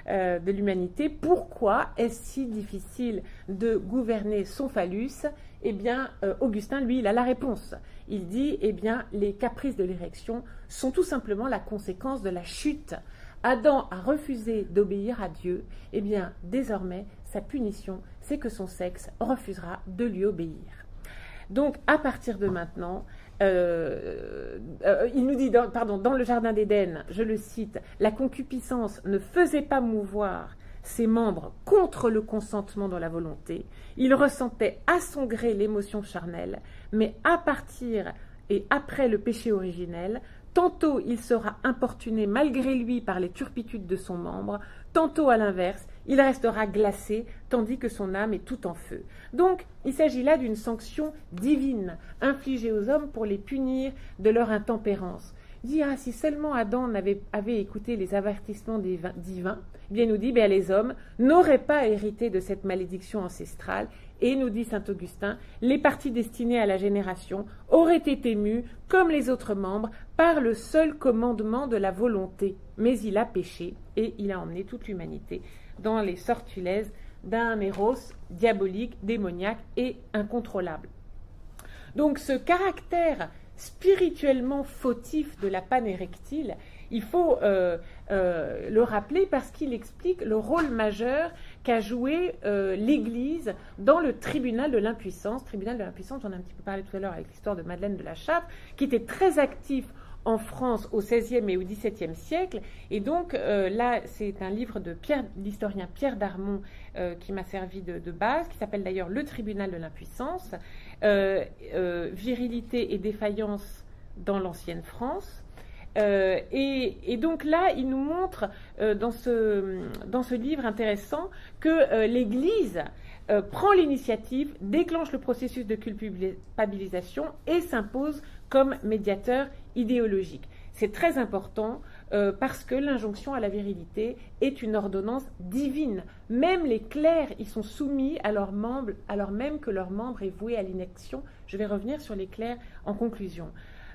de l'humanité. Pourquoi est-ce si difficile de gouverner son phallus? Eh bien, Augustin, lui, il a la réponse. Il dit, eh bien, les caprices de l'érection sont tout simplement la conséquence de la chute. Adam a refusé d'obéir à Dieu. Eh bien, désormais, sa punition, c'est que son sexe refusera de lui obéir. Donc, à partir de maintenant, il nous dit, dans le Jardin d'Éden, je le cite, « La concupiscence ne faisait pas mouvoir ses membres contre le consentement dans la volonté. Il ressentait à son gré l'émotion charnelle, mais à partir et après le péché originel, tantôt il sera importuné malgré lui par les turpitudes de son membre, tantôt à l'inverse, il restera glacé, tandis que son âme est tout en feu. » Donc, il s'agit là d'une sanction divine, infligée aux hommes pour les punir de leur intempérance. Il dit, si seulement Adam avait écouté les avertissements divins, eh bien, il nous dit, les hommes n'auraient pas hérité de cette malédiction ancestrale. Et nous dit saint Augustin, les parties destinées à la génération auraient été mues, comme les autres membres, par le seul commandement de la volonté. Mais il a péché et il a emmené toute l'humanité dans les sortilèges d'un éros diabolique, démoniaque et incontrôlable. Donc ce caractère spirituellement fautif de la panne érectile, il faut le rappeler parce qu'il explique le rôle majeur qu'a joué l'Église dans le tribunal de l'impuissance. Tribunal de l'impuissance, j'en ai un petit peu parlé tout à l'heure avec l'histoire de Madeleine de la Châtre, qui était très actif en France au XVIe et au XVIIe siècle. Et donc là, c'est un livre de l'historien Pierre Darmon qui m'a servi de base, qui s'appelle d'ailleurs Le tribunal de l'impuissance, virilité et défaillance dans l'ancienne France. Et donc là, il nous montre dans ce livre intéressant que l'Église prend l'initiative, déclenche le processus de culpabilisation et s'impose comme médiateur idéologique. C'est très important parce que l'injonction à la virilité est une ordonnance divine. Même les clercs y sont soumis alors même que leur membre est voué à l'inaction. Je vais revenir sur les clercs en conclusion.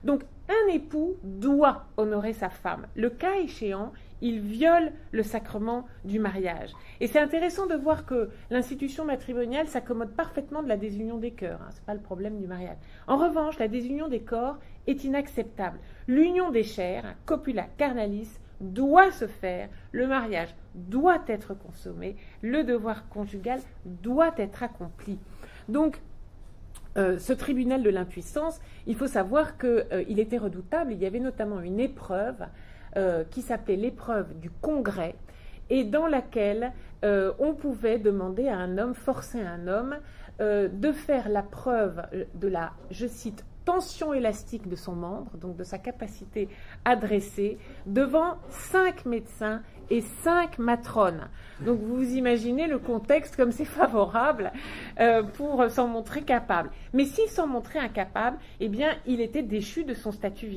Donc, un époux doit honorer sa femme. Le cas échéant, il viole le sacrement du mariage. Et c'est intéressant de voir que l'institution matrimoniale s'accommode parfaitement de la désunion des cœurs. Ce n'est pas le problème du mariage. En revanche, la désunion des corps est inacceptable. L'union des chairs, copula carnalis, doit se faire. Le mariage doit être consommé. Le devoir conjugal doit être accompli. Donc, ce tribunal de l'impuissance, il faut savoir qu'il était redoutable. Il y avait notamment une épreuve qui s'appelait l'épreuve du congrès et dans laquelle on pouvait demander à un homme, forcer un homme de faire la preuve de la, je cite, tension élastique de son membre, donc de sa capacité à dresser, devant 5 médecins et 5 matrones. Donc vous imaginez le contexte comme c'est favorable pour s'en montrer capable. Mais s'il s'en montrait incapable, eh bien il était déchu de son statut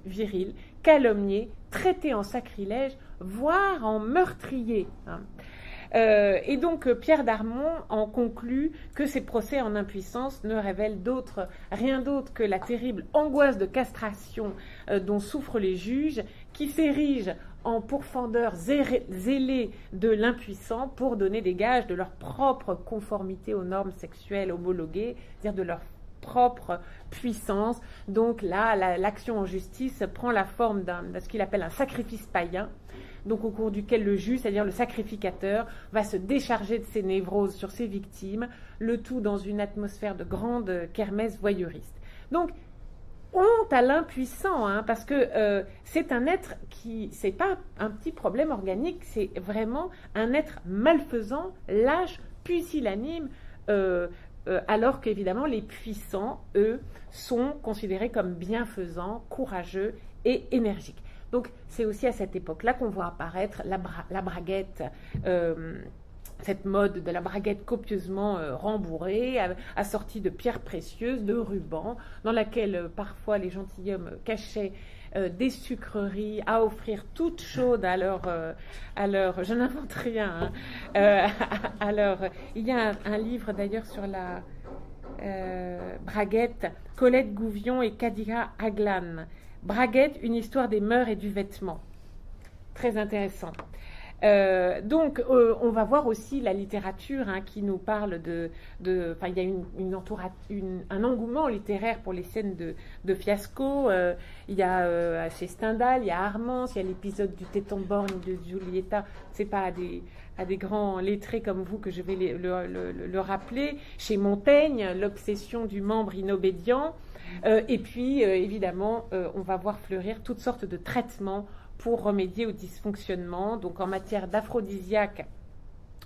viril, calomnié, traité en sacrilège, voire en meurtrier. Et donc Pierre Darmon en conclut que ces procès en impuissance ne révèlent rien d'autre que la terrible angoisse de castration dont souffrent les juges, qui s'érigent en pourfendeurs zélés de l'impuissant pour donner des gages de leur propre conformité aux normes sexuelles homologuées, c'est-à-dire de leur propre puissance. Donc là, l'action en justice prend la forme de ce qu'il appelle un sacrifice païen, donc au cours duquel le juge, c'est-à-dire le sacrificateur, va se décharger de ses névroses sur ses victimes, le tout dans une atmosphère de grande kermesse voyeuriste. Donc, honte à l'impuissant, hein, parce que c'est un être qui, c'est pas un petit problème organique, c'est vraiment un être malfaisant, lâche, pusillanime, alors qu'évidemment les puissants, eux, sont considérés comme bienfaisants, courageux et énergiques. Donc c'est aussi à cette époque-là qu'on voit apparaître la braguette, cette mode de la braguette copieusement rembourrée, assortie de pierres précieuses, de rubans, dans laquelle parfois les gentilshommes cachaient des sucreries à offrir toutes chaudes à leur je n'invente rien, hein, il y a un livre d'ailleurs sur la braguette, Colette Gouvion et Kadira Aglan. Braguette, une histoire des mœurs et du vêtement. Très intéressant. Donc, on va voir aussi la littérature, hein, qui nous parle il y a un engouement littéraire pour les scènes de fiasco. Il y a chez Stendhal, il y a Armance, il y a l'épisode du Téton-Borgne de Giulietta. C'est pas à des grands lettrés comme vous que je vais le rappeler. Chez Montaigne, l'obsession du membre inobédient. Et puis, évidemment, on va voir fleurir toutes sortes de traitements pour remédier au dysfonctionnement. Donc en matière d'aphrodisiaque,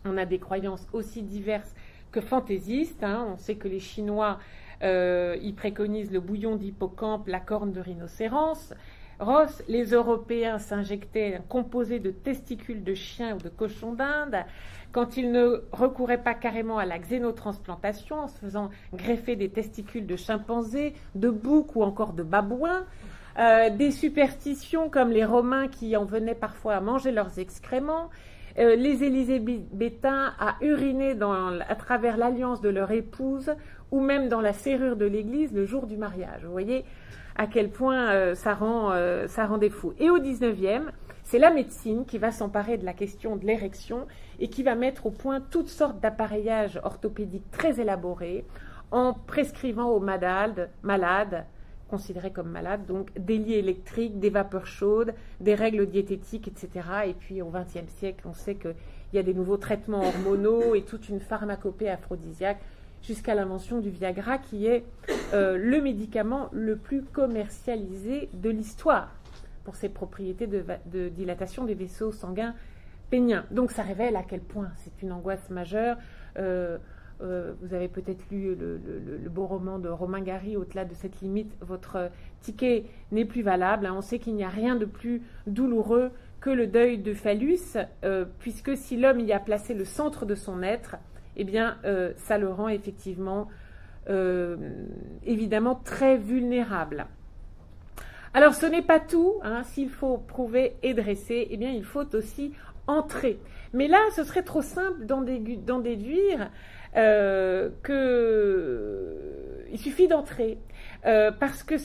on a des croyances aussi diverses que fantaisistes, hein. On sait que les Chinois, ils préconisent le bouillon d'hippocampe, la corne de rhinocéros. Les Européens s'injectaient un composé de testicules de chien ou de cochon d'Inde quand ils ne recouraient pas carrément à la xénotransplantation en se faisant greffer des testicules de chimpanzés, de boucs ou encore de babouins. Des superstitions comme les Romains qui en venaient parfois à manger leurs excréments, les élisabéthains à uriner à travers l'alliance de leur épouse ou même dans la serrure de l'église le jour du mariage. Vous voyez à quel point ça rendait fou. Et au 19e, c'est la médecine qui va s'emparer de la question de l'érection et qui va mettre au point toutes sortes d'appareillages orthopédiques très élaborés en prescrivant aux malades considérés comme malades, donc des lits électriques, des vapeurs chaudes, des règles diététiques, etc. Et puis au XXe siècle, on sait qu'il y a des nouveaux traitements hormonaux et toute une pharmacopée aphrodisiaque jusqu'à l'invention du Viagra qui est le médicament le plus commercialisé de l'histoire pour ses propriétés de dilatation des vaisseaux sanguins péniens. Donc ça révèle à quel point c'est une angoisse majeure. Vous avez peut-être lu le beau roman de Romain Gary, Au-delà de cette limite, votre ticket n'est plus valable. Hein. On sait qu'il n'y a rien de plus douloureux que le deuil de phallus, puisque si l'homme y a placé le centre de son être, eh bien, ça le rend effectivement, évidemment, très vulnérable. Alors, ce n'est pas tout. Hein. S'il faut prouver et dresser, eh bien, il faut aussi entrer. Mais là, ce serait trop simple d'en déduire qu'il suffit d'entrer, parce que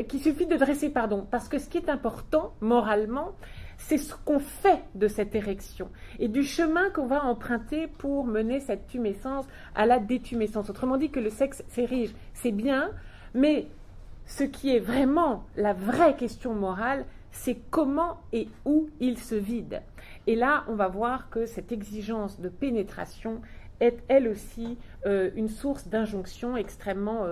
qu'il suffit de dresser, pardon, parce que ce qui est important moralement, c'est ce qu'on fait de cette érection et du chemin qu'on va emprunter pour mener cette tumescence à la détumescence. Autrement dit, que le sexe s'érige, c'est bien, mais ce qui est vraiment la vraie question morale, c'est comment et où il se vide. Et là, on va voir que cette exigence de pénétration est elle aussi une source d'injonction extrêmement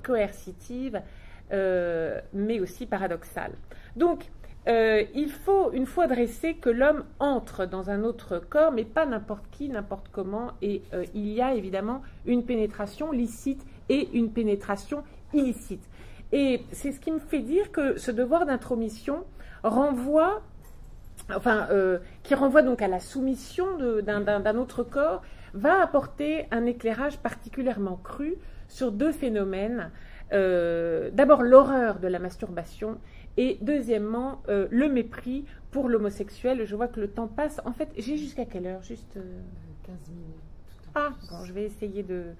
coercitive, mais aussi paradoxale. Donc, il faut, une fois dressé, que l'homme entre dans un autre corps, mais pas n'importe qui, n'importe comment, et il y a évidemment une pénétration licite et une pénétration illicite. Et c'est ce qui me fait dire que ce devoir d'intromission renvoie, qui renvoie donc à la soumission d'un autre corps, va apporter un éclairage particulièrement cru sur deux phénomènes. D'abord l'horreur de la masturbation Et deuxièmement, le mépris pour l'homosexuel. Je vois que le temps passe. En fait, j'ai jusqu'à quelle heure? Juste 15 minutes. Ah, bon, je vais essayer de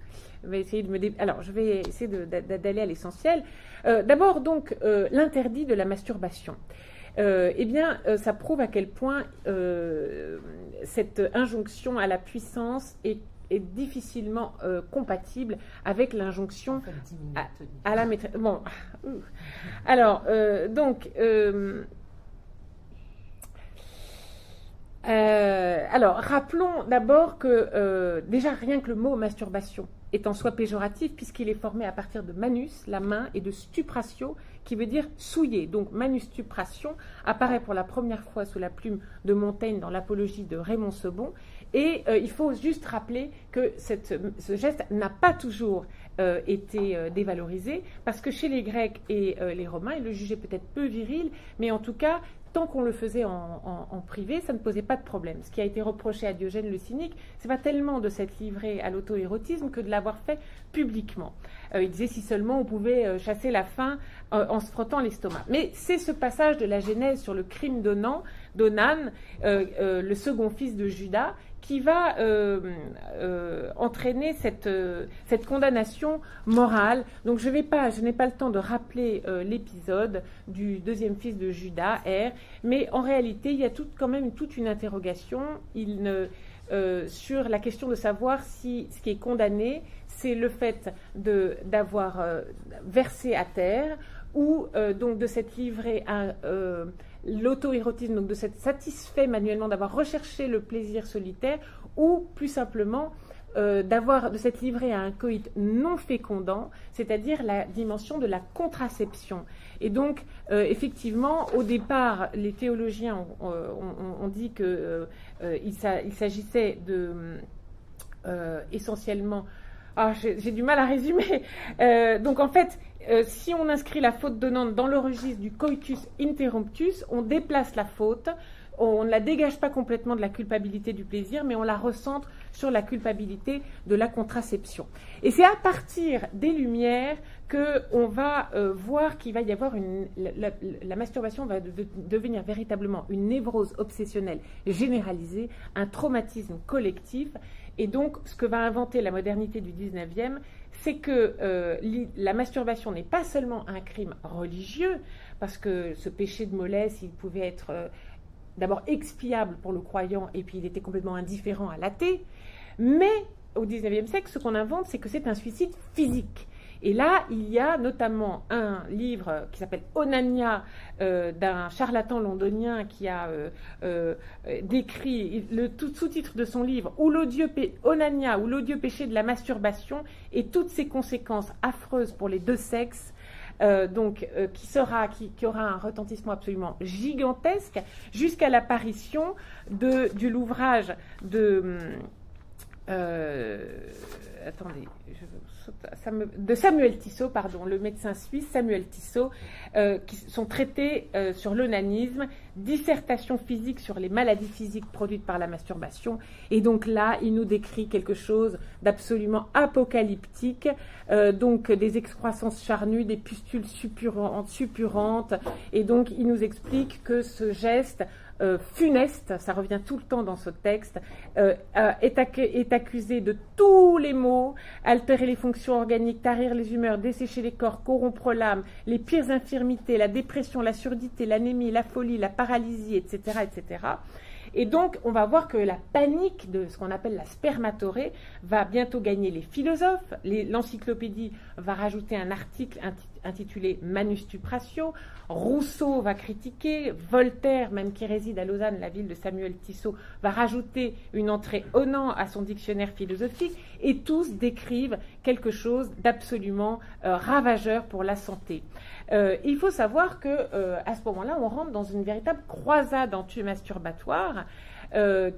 me alors, je vais essayer d'aller à l'essentiel. D'abord, donc, l'interdit de la masturbation. Eh bien, ça prouve à quel point cette injonction à la puissance est difficilement compatible avec l'injonction à la maîtrise. Bon, alors, donc... alors, rappelons d'abord que déjà rien que le mot masturbation est en soi péjoratif puisqu'il est formé à partir de manus, la main, et de stupratio, qui veut dire souiller. Donc manus stupration apparaît pour la première fois sous la plume de Montaigne dans l'apologie de Raymond Sebon. Et il faut juste rappeler que ce geste n'a pas toujours été dévalorisé, parce que chez les Grecs et les Romains, ils le jugeaient peut-être peu viril, mais en tout cas, tant qu'on le faisait en privé, ça ne posait pas de problème. Ce qui a été reproché à Diogène le Cynique, c'est pas tellement de s'être livré à l'auto-érotisme que de l'avoir fait publiquement. Il disait si seulement on pouvait chasser la faim en se frottant l'estomac. Mais c'est ce passage de la Genèse sur le crime d'Onan, le second fils de Judas, qui va entraîner cette condamnation morale. Donc je n'ai pas le temps de rappeler l'épisode du deuxième fils de Judas, mais en réalité, il y a quand même toute une interrogation sur la question de savoir si ce qui est condamné, c'est le fait d'avoir versé à terre ou donc de s'être livré à l'auto-érotisme, donc de s'être satisfait manuellement, d'avoir recherché le plaisir solitaire, ou plus simplement de s'être livré à un coït non fécondant, c'est-à-dire la dimension de la contraception. Et donc, effectivement, au départ, les théologiens ont dit qu'il s'agissait essentiellement... Ah, j'ai du mal à résumer. Donc, en fait, si on inscrit la faute de Nantes dans le registre du coitus interruptus, on déplace la faute, on ne la dégage pas complètement de la culpabilité du plaisir, mais on la recentre sur la culpabilité de la contraception. Et c'est à partir des Lumières qu'on va voir qu'il va y avoir la masturbation va devenir véritablement une névrose obsessionnelle généralisée, un traumatisme collectif. Et donc, ce que va inventer la modernité du 19e, c'est que la masturbation n'est pas seulement un crime religieux, parce que ce péché de mollesse, il pouvait être d'abord expiable pour le croyant, et puis il était complètement indifférent à l'athée, mais au 19e siècle, ce qu'on invente, c'est que c'est un suicide physique. Et là, il y a notamment un livre qui s'appelle Onania d'un charlatan londonien qui a décrit le sous-titre de son livre Onania ou l'odieux péché de la masturbation et toutes ses conséquences affreuses pour les deux sexes. Qui aura un retentissement absolument gigantesque jusqu'à l'apparition du l'ouvrage de Samuel Tissot, le médecin suisse Samuel Tissot, qui sont traités sur l'onanisme, dissertation physique sur les maladies physiques produites par la masturbation. Et donc là, il nous décrit quelque chose d'absolument apocalyptique, donc des excroissances charnues, des pustules suppurantes. Et donc, il nous explique que ce geste funeste, ça revient tout le temps dans ce texte, est accusé de tous les maux, altérer les fonctions organiques, tarir les humeurs, dessécher les corps, corrompre l'âme, les pires infirmités, la dépression, la surdité, l'anémie, la folie, la paralysie, etc., etc. Et donc, on va voir que la panique de ce qu'on appelle la spermatorée va bientôt gagner les philosophes. L'encyclopédie va rajouter un article intitulé Manus Stupratio. Rousseau va critiquer. Voltaire, même qui réside à Lausanne, la ville de Samuel Tissot, va rajouter une entrée Onan à son dictionnaire philosophique. Et tous décrivent quelque chose d'absolument ravageur pour la santé. Il faut savoir qu'à ce moment-là, on rentre dans une véritable croisade anti-masturbatoire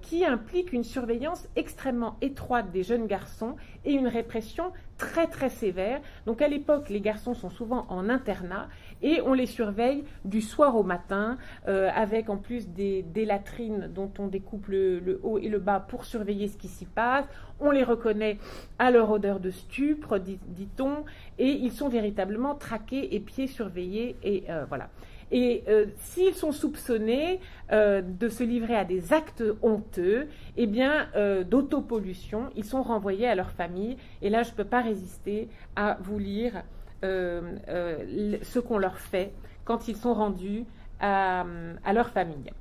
qui implique une surveillance extrêmement étroite des jeunes garçons et une répression très très sévère. Donc à l'époque, les garçons sont souvent en internat et on les surveille du soir au matin avec en plus des latrines dont on découpe le haut et le bas pour surveiller ce qui s'y passe. On les reconnaît à leur odeur de stupre, dit-on, et ils sont véritablement traqués et pieds surveillés. Et voilà. Et s'ils sont soupçonnés de se livrer à des actes honteux, eh bien, d'autopollution, ils sont renvoyés à leur famille. Et là, je ne peux pas résister à vous lire ce qu'on leur fait quand ils sont rendus à leur famille.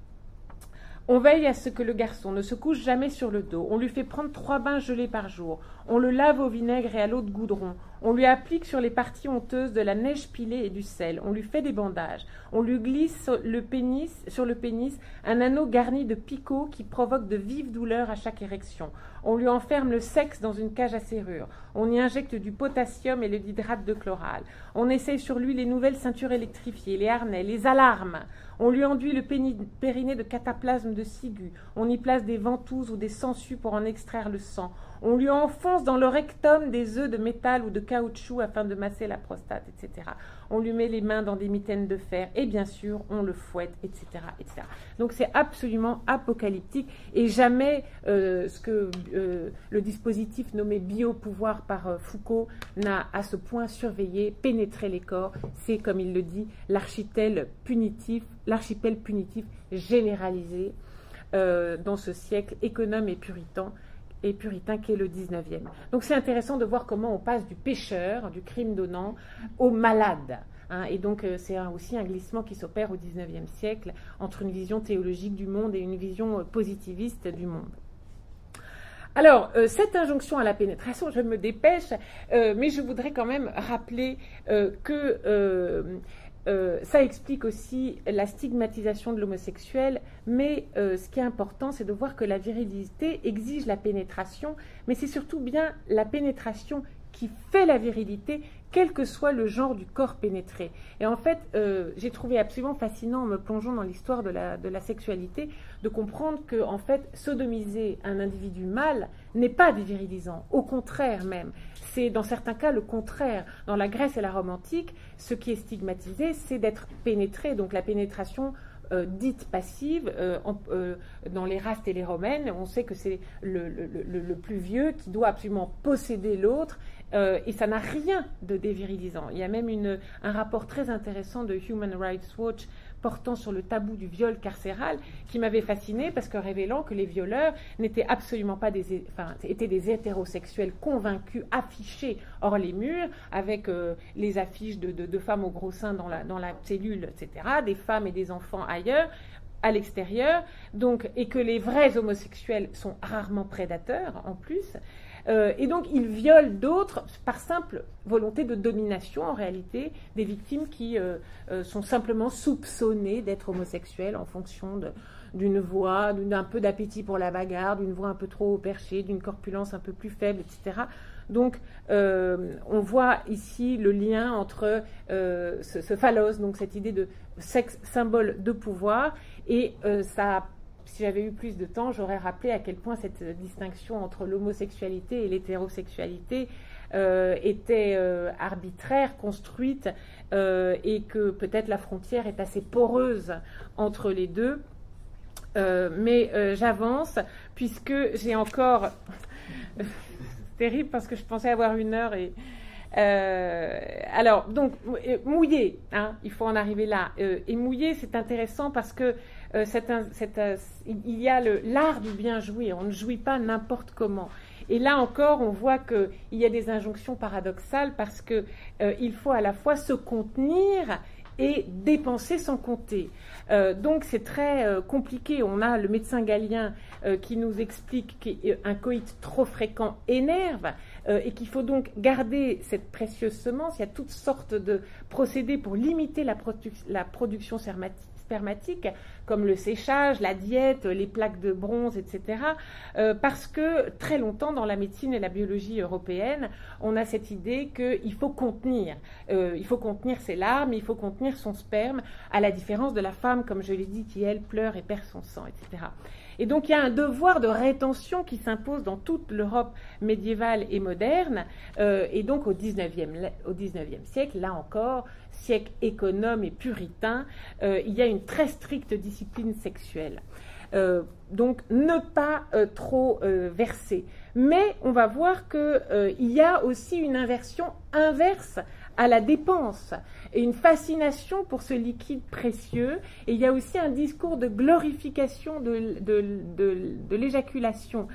On veille à ce que le garçon ne se couche jamais sur le dos. On lui fait prendre 3 bains gelés par jour. On le lave au vinaigre et à l'eau de goudron. On lui applique sur les parties honteuses de la neige pilée et du sel. On lui fait des bandages. On lui glisse sur le pénis un anneau garni de picots qui provoque de vives douleurs à chaque érection. On lui enferme le sexe dans une cage à serrure. On y injecte du potassium et de l'hydrate de chloral. On essaye sur lui les nouvelles ceintures électrifiées, les harnais, les alarmes. On lui enduit le périnée de cataplasme de ciguë. On y place des ventouses ou des sangsues pour en extraire le sang. On lui enfonce dans le rectum des œufs de métal ou de caoutchouc afin de masser la prostate, etc. On lui met les mains dans des mitaines de fer et bien sûr, on le fouette, etc. etc. Donc c'est absolument apocalyptique et jamais ce que le dispositif nommé biopouvoir par Foucault n'a à ce point surveillé, pénétré les corps. C'est, comme il le dit, l'archipel punitif généralisé dans ce siècle économe et puritain qu'est le 19e. Donc c'est intéressant de voir comment on passe du pécheur, du crime donnant, au malade. Hein, et donc c'est aussi un glissement qui s'opère au 19e siècle entre une vision théologique du monde et une vision positiviste du monde. Alors, cette injonction à la pénétration, je me dépêche, mais je voudrais quand même rappeler que ça explique aussi la stigmatisation de l'homosexuel, mais ce qui est important, c'est de voir que la virilité exige la pénétration, mais c'est surtout bien la pénétration qui fait la virilité, quel que soit le genre du corps pénétré. Et en fait, j'ai trouvé absolument fascinant, en me plongeant dans l'histoire de la sexualité, de comprendre que, en fait, sodomiser un individu mâle n'est pas dévirilisant, au contraire même. C'est dans certains cas le contraire. Dans la Grèce et la Rome antique, ce qui est stigmatisé, c'est d'être pénétré. Donc la pénétration dite passive, dans les races et les romaines, on sait que c'est le plus vieux qui doit absolument posséder l'autre, et ça n'a rien de dévirilisant. Il y a même un rapport très intéressant de Human Rights Watch portant sur le tabou du viol carcéral qui m'avait fascinée parce que révélant que les violeurs n'étaient absolument pas étaient des hétérosexuels convaincus, affichés hors les murs, avec les affiches de femmes au gros sein dans la cellule, etc., des femmes et des enfants ailleurs, à l'extérieur, donc, et que les vrais homosexuels sont rarement prédateurs en plus. Et donc, ils violent d'autres par simple volonté de domination, en réalité, des victimes qui sont simplement soupçonnées d'être homosexuelles en fonction d'une voix, d'un peu d'appétit pour la bagarre, d'une voix un peu trop perchée, d'une corpulence un peu plus faible, etc. Donc, on voit ici le lien entre ce phallos, donc cette idée de sexe symbole de pouvoir, et ça. Si j'avais eu plus de temps, j'aurais rappelé à quel point cette distinction entre l'homosexualité et l'hétérosexualité était arbitraire, construite, et que peut-être la frontière est assez poreuse entre les deux. Mais j'avance, puisque j'ai encore... C'est terrible parce que je pensais avoir 1 heure et... alors, donc, mouiller, hein, il faut en arriver là. Et mouiller, c'est intéressant parce que il y a l'art du bien jouir. On ne jouit pas n'importe comment. Et là encore, on voit qu'il y a des injonctions paradoxales parce que il faut à la fois se contenir et dépenser sans compter. Donc c'est très compliqué. On a le médecin Galien qui nous explique qu'un coït trop fréquent énerve et qu'il faut donc garder cette précieuse semence. Il y a toutes sortes de procédés pour limiter la production spermatique, comme le séchage, la diète, les plaques de bronze, etc. Parce que très longtemps, dans la médecine et la biologie européenne, on a cette idée qu'il faut contenir. Il faut contenir ses larmes, il faut contenir son sperme, à la différence de la femme, comme je l'ai dit, qui, elle, pleure et perd son sang, etc. Et donc, il y a un devoir de rétention qui s'impose dans toute l'Europe médiévale et moderne. Et donc, au 19e siècle, là encore, siècle économe et puritain, il y a une très stricte discipline sexuelle. Donc, ne pas trop verser. Mais on va voir qu'il y a aussi une inversion inverse à la dépense et une fascination pour ce liquide précieux. Et il y a aussi un discours de glorification de l'éjaculation,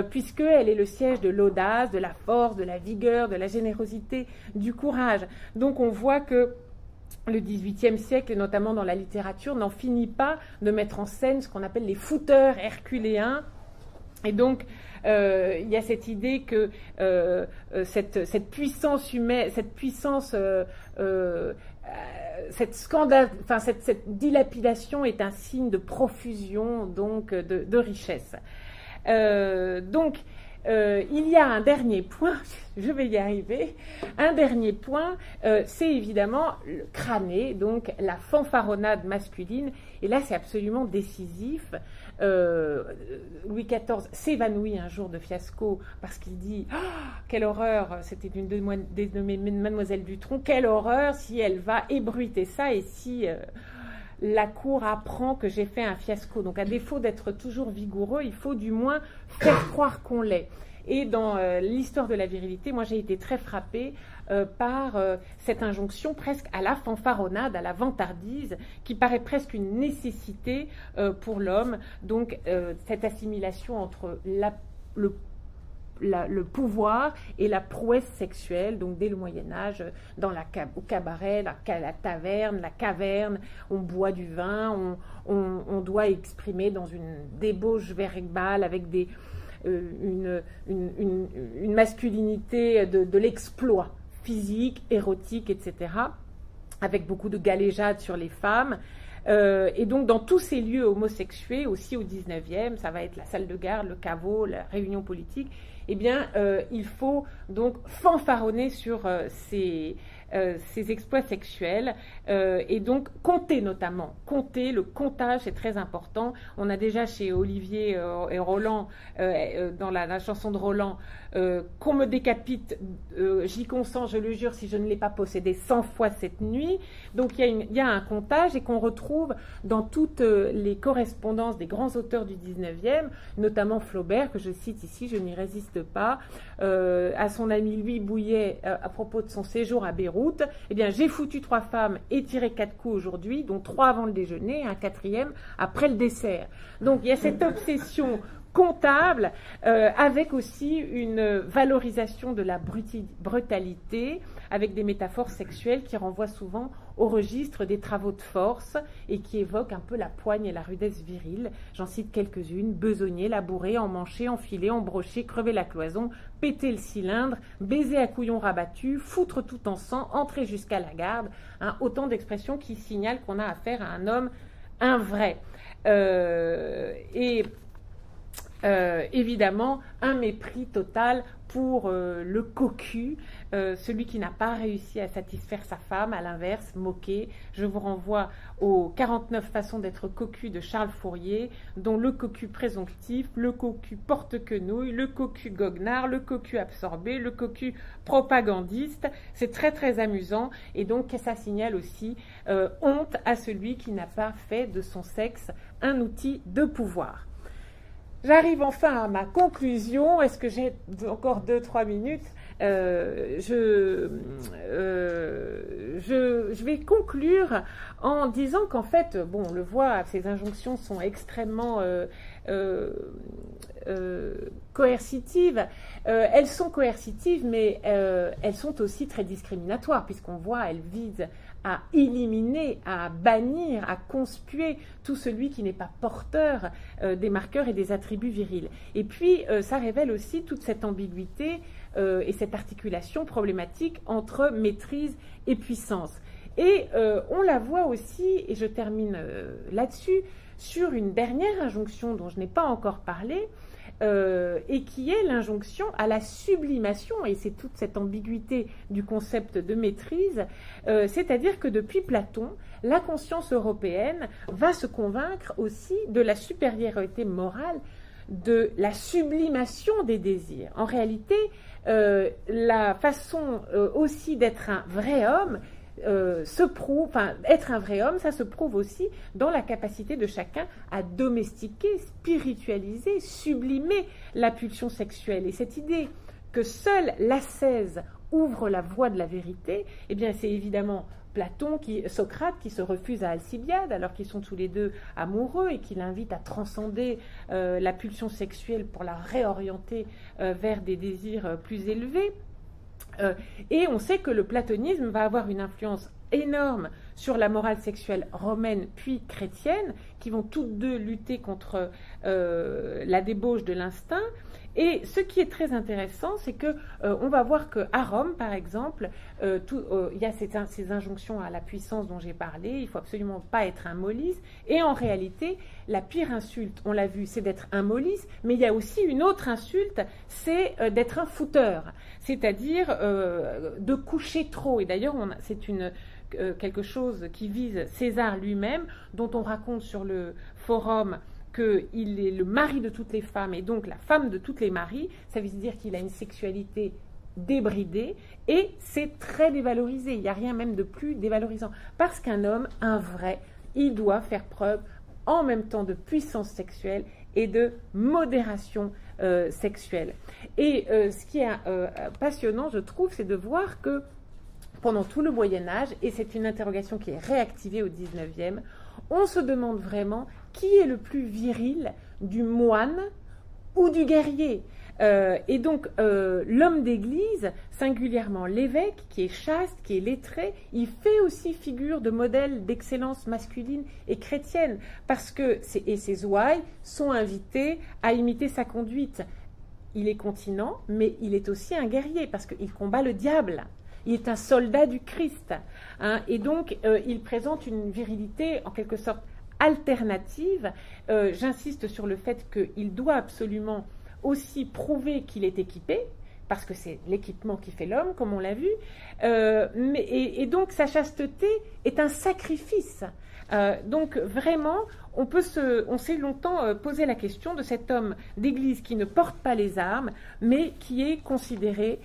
puisqu'elle est le siège de l'audace, de la force, de la vigueur, de la générosité, du courage. Donc on voit que le XVIIIe siècle, et notamment dans la littérature, n'en finit pas de mettre en scène ce qu'on appelle les footeurs herculéens. Et donc, il y a cette idée que cette puissance humaine, cette dilapidation est un signe de profusion, donc de richesse. Il y a un dernier point, je vais y arriver, un dernier point, c'est évidemment le crâné, donc la fanfaronnade masculine, et là c'est absolument décisif. Louis XIV s'évanouit un jour de fiasco parce qu'il dit « Oh, quelle horreur !» C'était une dénommée Mademoiselle Dutronc, « Quelle horreur si elle va ébruiter ça et si... la cour apprend que j'ai fait un fiasco. » Donc, à défaut d'être toujours vigoureux, il faut du moins faire croire qu'on l'est. Et dans l'histoire de la virilité, moi, j'ai été très frappée par cette injonction presque à la fanfaronnade, à la vantardise, qui paraît presque une nécessité pour l'homme. Donc, cette assimilation entre le pouvoir et la prouesse sexuelle, donc dès le Moyen-Âge, au cabaret, la taverne, la caverne, on boit du vin, on doit exprimer dans une débauche verbale avec une masculinité de l'exploit physique, érotique, etc., avec beaucoup de galéjades sur les femmes. Et donc, dans tous ces lieux homosexués, aussi au 19e, ça va être la salle de garde, le caveau, la réunion politique, eh bien, il faut donc fanfaronner sur ces exploits sexuels et donc compter notamment. Compter, le comptage, c'est très important. On a déjà chez Olivier et Roland, dans la chanson de Roland, qu'on me décapite, j'y consens, je le jure, si je ne l'ai pas possédé 100 fois cette nuit. Donc il y a un comptage et qu'on retrouve dans toutes les correspondances des grands auteurs du 19e, notamment Flaubert, que je cite ici, je n'y résiste pas, à son ami Louis Bouillet à propos de son séjour à Beyrouth. Eh bien, j'ai foutu 3 femmes et tiré 4 coups aujourd'hui, dont 3 avant le déjeuner et un 4e après le dessert. Donc il y a cette obsession comptable, avec aussi une valorisation de la brutalité, avec des métaphores sexuelles qui renvoient souvent au registre des travaux de force et qui évoquent un peu la poigne et la rudesse virile. J'en cite quelques-unes: besogner, labourer, emmancher, enfiler, embrocher, crever la cloison, péter le cylindre, baiser à couillon rabattu, foutre tout en sang, entrer jusqu'à la garde. Hein, autant d'expressions qui signalent qu'on a affaire à un homme, un vrai. Évidemment, un mépris total pour le cocu, celui qui n'a pas réussi à satisfaire sa femme, à l'inverse, moqué. Je vous renvoie aux 49 façons d'être cocu de Charles Fourier, dont le cocu présomptif, le cocu porte-quenouille, le cocu goguenard, le cocu absorbé, le cocu propagandiste. C'est très très amusant et donc ça signale aussi honte à celui qui n'a pas fait de son sexe un outil de pouvoir. J'arrive enfin à ma conclusion. Est-ce que j'ai encore 2-3 minutes? Je vais conclure en disant qu'en fait, bon, on le voit, ces injonctions sont extrêmement coercitives. Elles sont coercitives, mais elles sont aussi très discriminatoires, puisqu'on voit, elles visent à éliminer, à bannir, à conspuer tout celui qui n'est pas porteur des marqueurs et des attributs virils. Et puis, ça révèle aussi toute cette ambiguïté et cette articulation problématique entre maîtrise et puissance. Et on la voit aussi, et je termine là-dessus, sur une dernière injonction dont je n'ai pas encore parlé, et qui est l'injonction à la sublimation, et c'est toute cette ambiguïté du concept de maîtrise, c'est-à-dire que depuis Platon, la conscience européenne va se convaincre aussi de la supériorité morale, de la sublimation des désirs. En réalité, la façon aussi d'être un vrai homme être un vrai homme, ça se prouve aussi dans la capacité de chacun à domestiquer, spiritualiser, sublimer la pulsion sexuelle. Et cette idée que seule l'ascèse ouvre la voie de la vérité, eh bien c'est évidemment Socrate qui se refuse à Alcibiade alors qu'ils sont tous les deux amoureux et qui l'invite à transcender la pulsion sexuelle pour la réorienter vers des désirs plus élevés. Et on sait que le platonisme va avoir une influence énorme sur la morale sexuelle romaine puis chrétienne, qui vont toutes deux lutter contre la débauche de l'instinct. Et ce qui est très intéressant, c'est que on va voir qu'à Rome, par exemple, il y a ces injonctions à la puissance dont j'ai parlé, il ne faut absolument pas être un Mollys, et en réalité, la pire insulte, on l'a vu, c'est d'être un Mollys, mais il y a aussi une autre insulte, c'est d'être un fouteur, c'est-à-dire de coucher trop. Et d'ailleurs, c'est quelque chose qui vise César lui-même, dont on raconte sur le forum qu'il est le mari de toutes les femmes et donc la femme de tous les maris. Ça veut dire qu'il a une sexualité débridée et c'est très dévalorisé. Il n'y a rien même de plus dévalorisant. Parce qu'un homme, un vrai, il doit faire preuve en même temps de puissance sexuelle et de modération sexuelle. Et ce qui est passionnant, je trouve, c'est de voir que pendant tout le Moyen-Âge, et c'est une interrogation qui est réactivée au XIXe, on se demande vraiment qui est le plus viril, du moine ou du guerrier. Et donc, l'homme d'église, singulièrement l'évêque, qui est chaste, qui est lettré, il fait aussi figure de modèle d'excellence masculine et chrétienne, parce que ses ouailles sont invités à imiter sa conduite. Il est continent, mais il est aussi un guerrier, parce qu'il combat le diable. Il est un soldat du Christ. Hein, et donc, il présente une virilité, en quelque sorte, alternative. J'insiste sur le fait qu'il doit absolument aussi prouver qu'il est équipé, parce que c'est l'équipement qui fait l'homme, comme on l'a vu. Et donc, sa chasteté est un sacrifice. Donc, vraiment, on s'est longtemps posé la question de cet homme d'église qui ne porte pas les armes, mais qui est considéré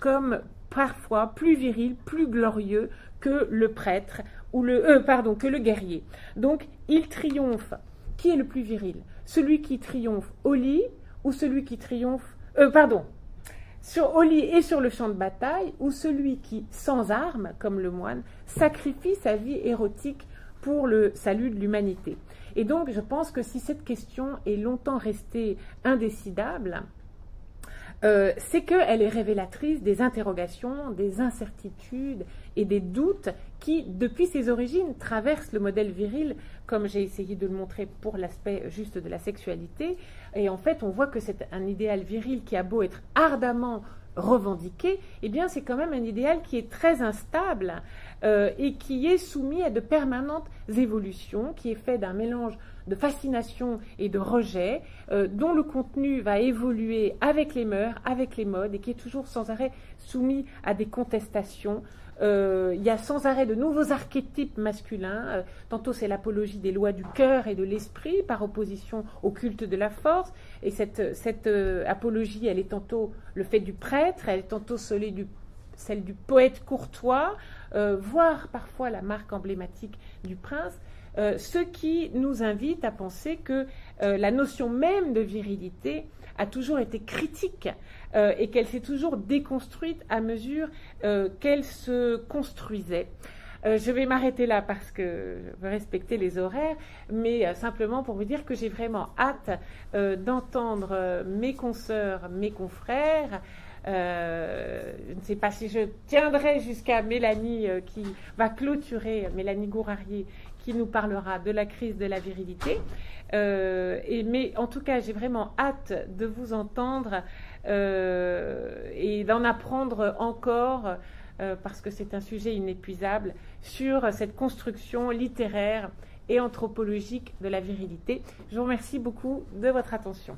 comme parfois plus viril, plus glorieux que le prêtre que le guerrier. Donc, il triomphe. Qui est le plus viril? Celui qui triomphe au lit ou celui qui triomphe... au lit et sur le champ de bataille, ou celui qui, sans armes, comme le moine, sacrifie sa vie érotique pour le salut de l'humanité. Et donc, je pense que si cette question est longtemps restée indécidable, c'est qu'elle est révélatrice des interrogations, des incertitudes et des doutes qui, depuis ses origines, traversent le modèle viril, comme j'ai essayé de le montrer pour l'aspect juste de la sexualité. Et en fait, on voit que c'est un idéal viril qui a beau être ardemment revendiqué, eh bien c'est quand même un idéal qui est très instable et qui est soumis à de permanentes évolutions, qui est fait d'un mélange de fascination et de rejet, dont le contenu va évoluer avec les mœurs, avec les modes, et qui est toujours sans arrêt soumis à des contestations. Il y a sans arrêt de nouveaux archétypes masculins. Tantôt c'est l'apologie des lois du cœur et de l'esprit par opposition au culte de la force. Et cette apologie, elle est tantôt le fait du prêtre, elle est tantôt celle du poète courtois, voire parfois la marque emblématique du prince. Ce qui nous invite à penser que la notion même de virilité a toujours été critique et qu'elle s'est toujours déconstruite à mesure qu'elle se construisait. Je vais m'arrêter là parce que je veux respecter les horaires, mais simplement pour vous dire que j'ai vraiment hâte d'entendre mes consoeurs, mes confrères. Je ne sais pas si je tiendrai jusqu'à Mélanie qui va clôturer, Mélanie Gourarier, qui nous parlera de la crise de la virilité. Mais en tout cas, j'ai vraiment hâte de vous entendre et d'en apprendre encore, parce que c'est un sujet inépuisable, sur cette construction littéraire et anthropologique de la virilité. Je vous remercie beaucoup de votre attention.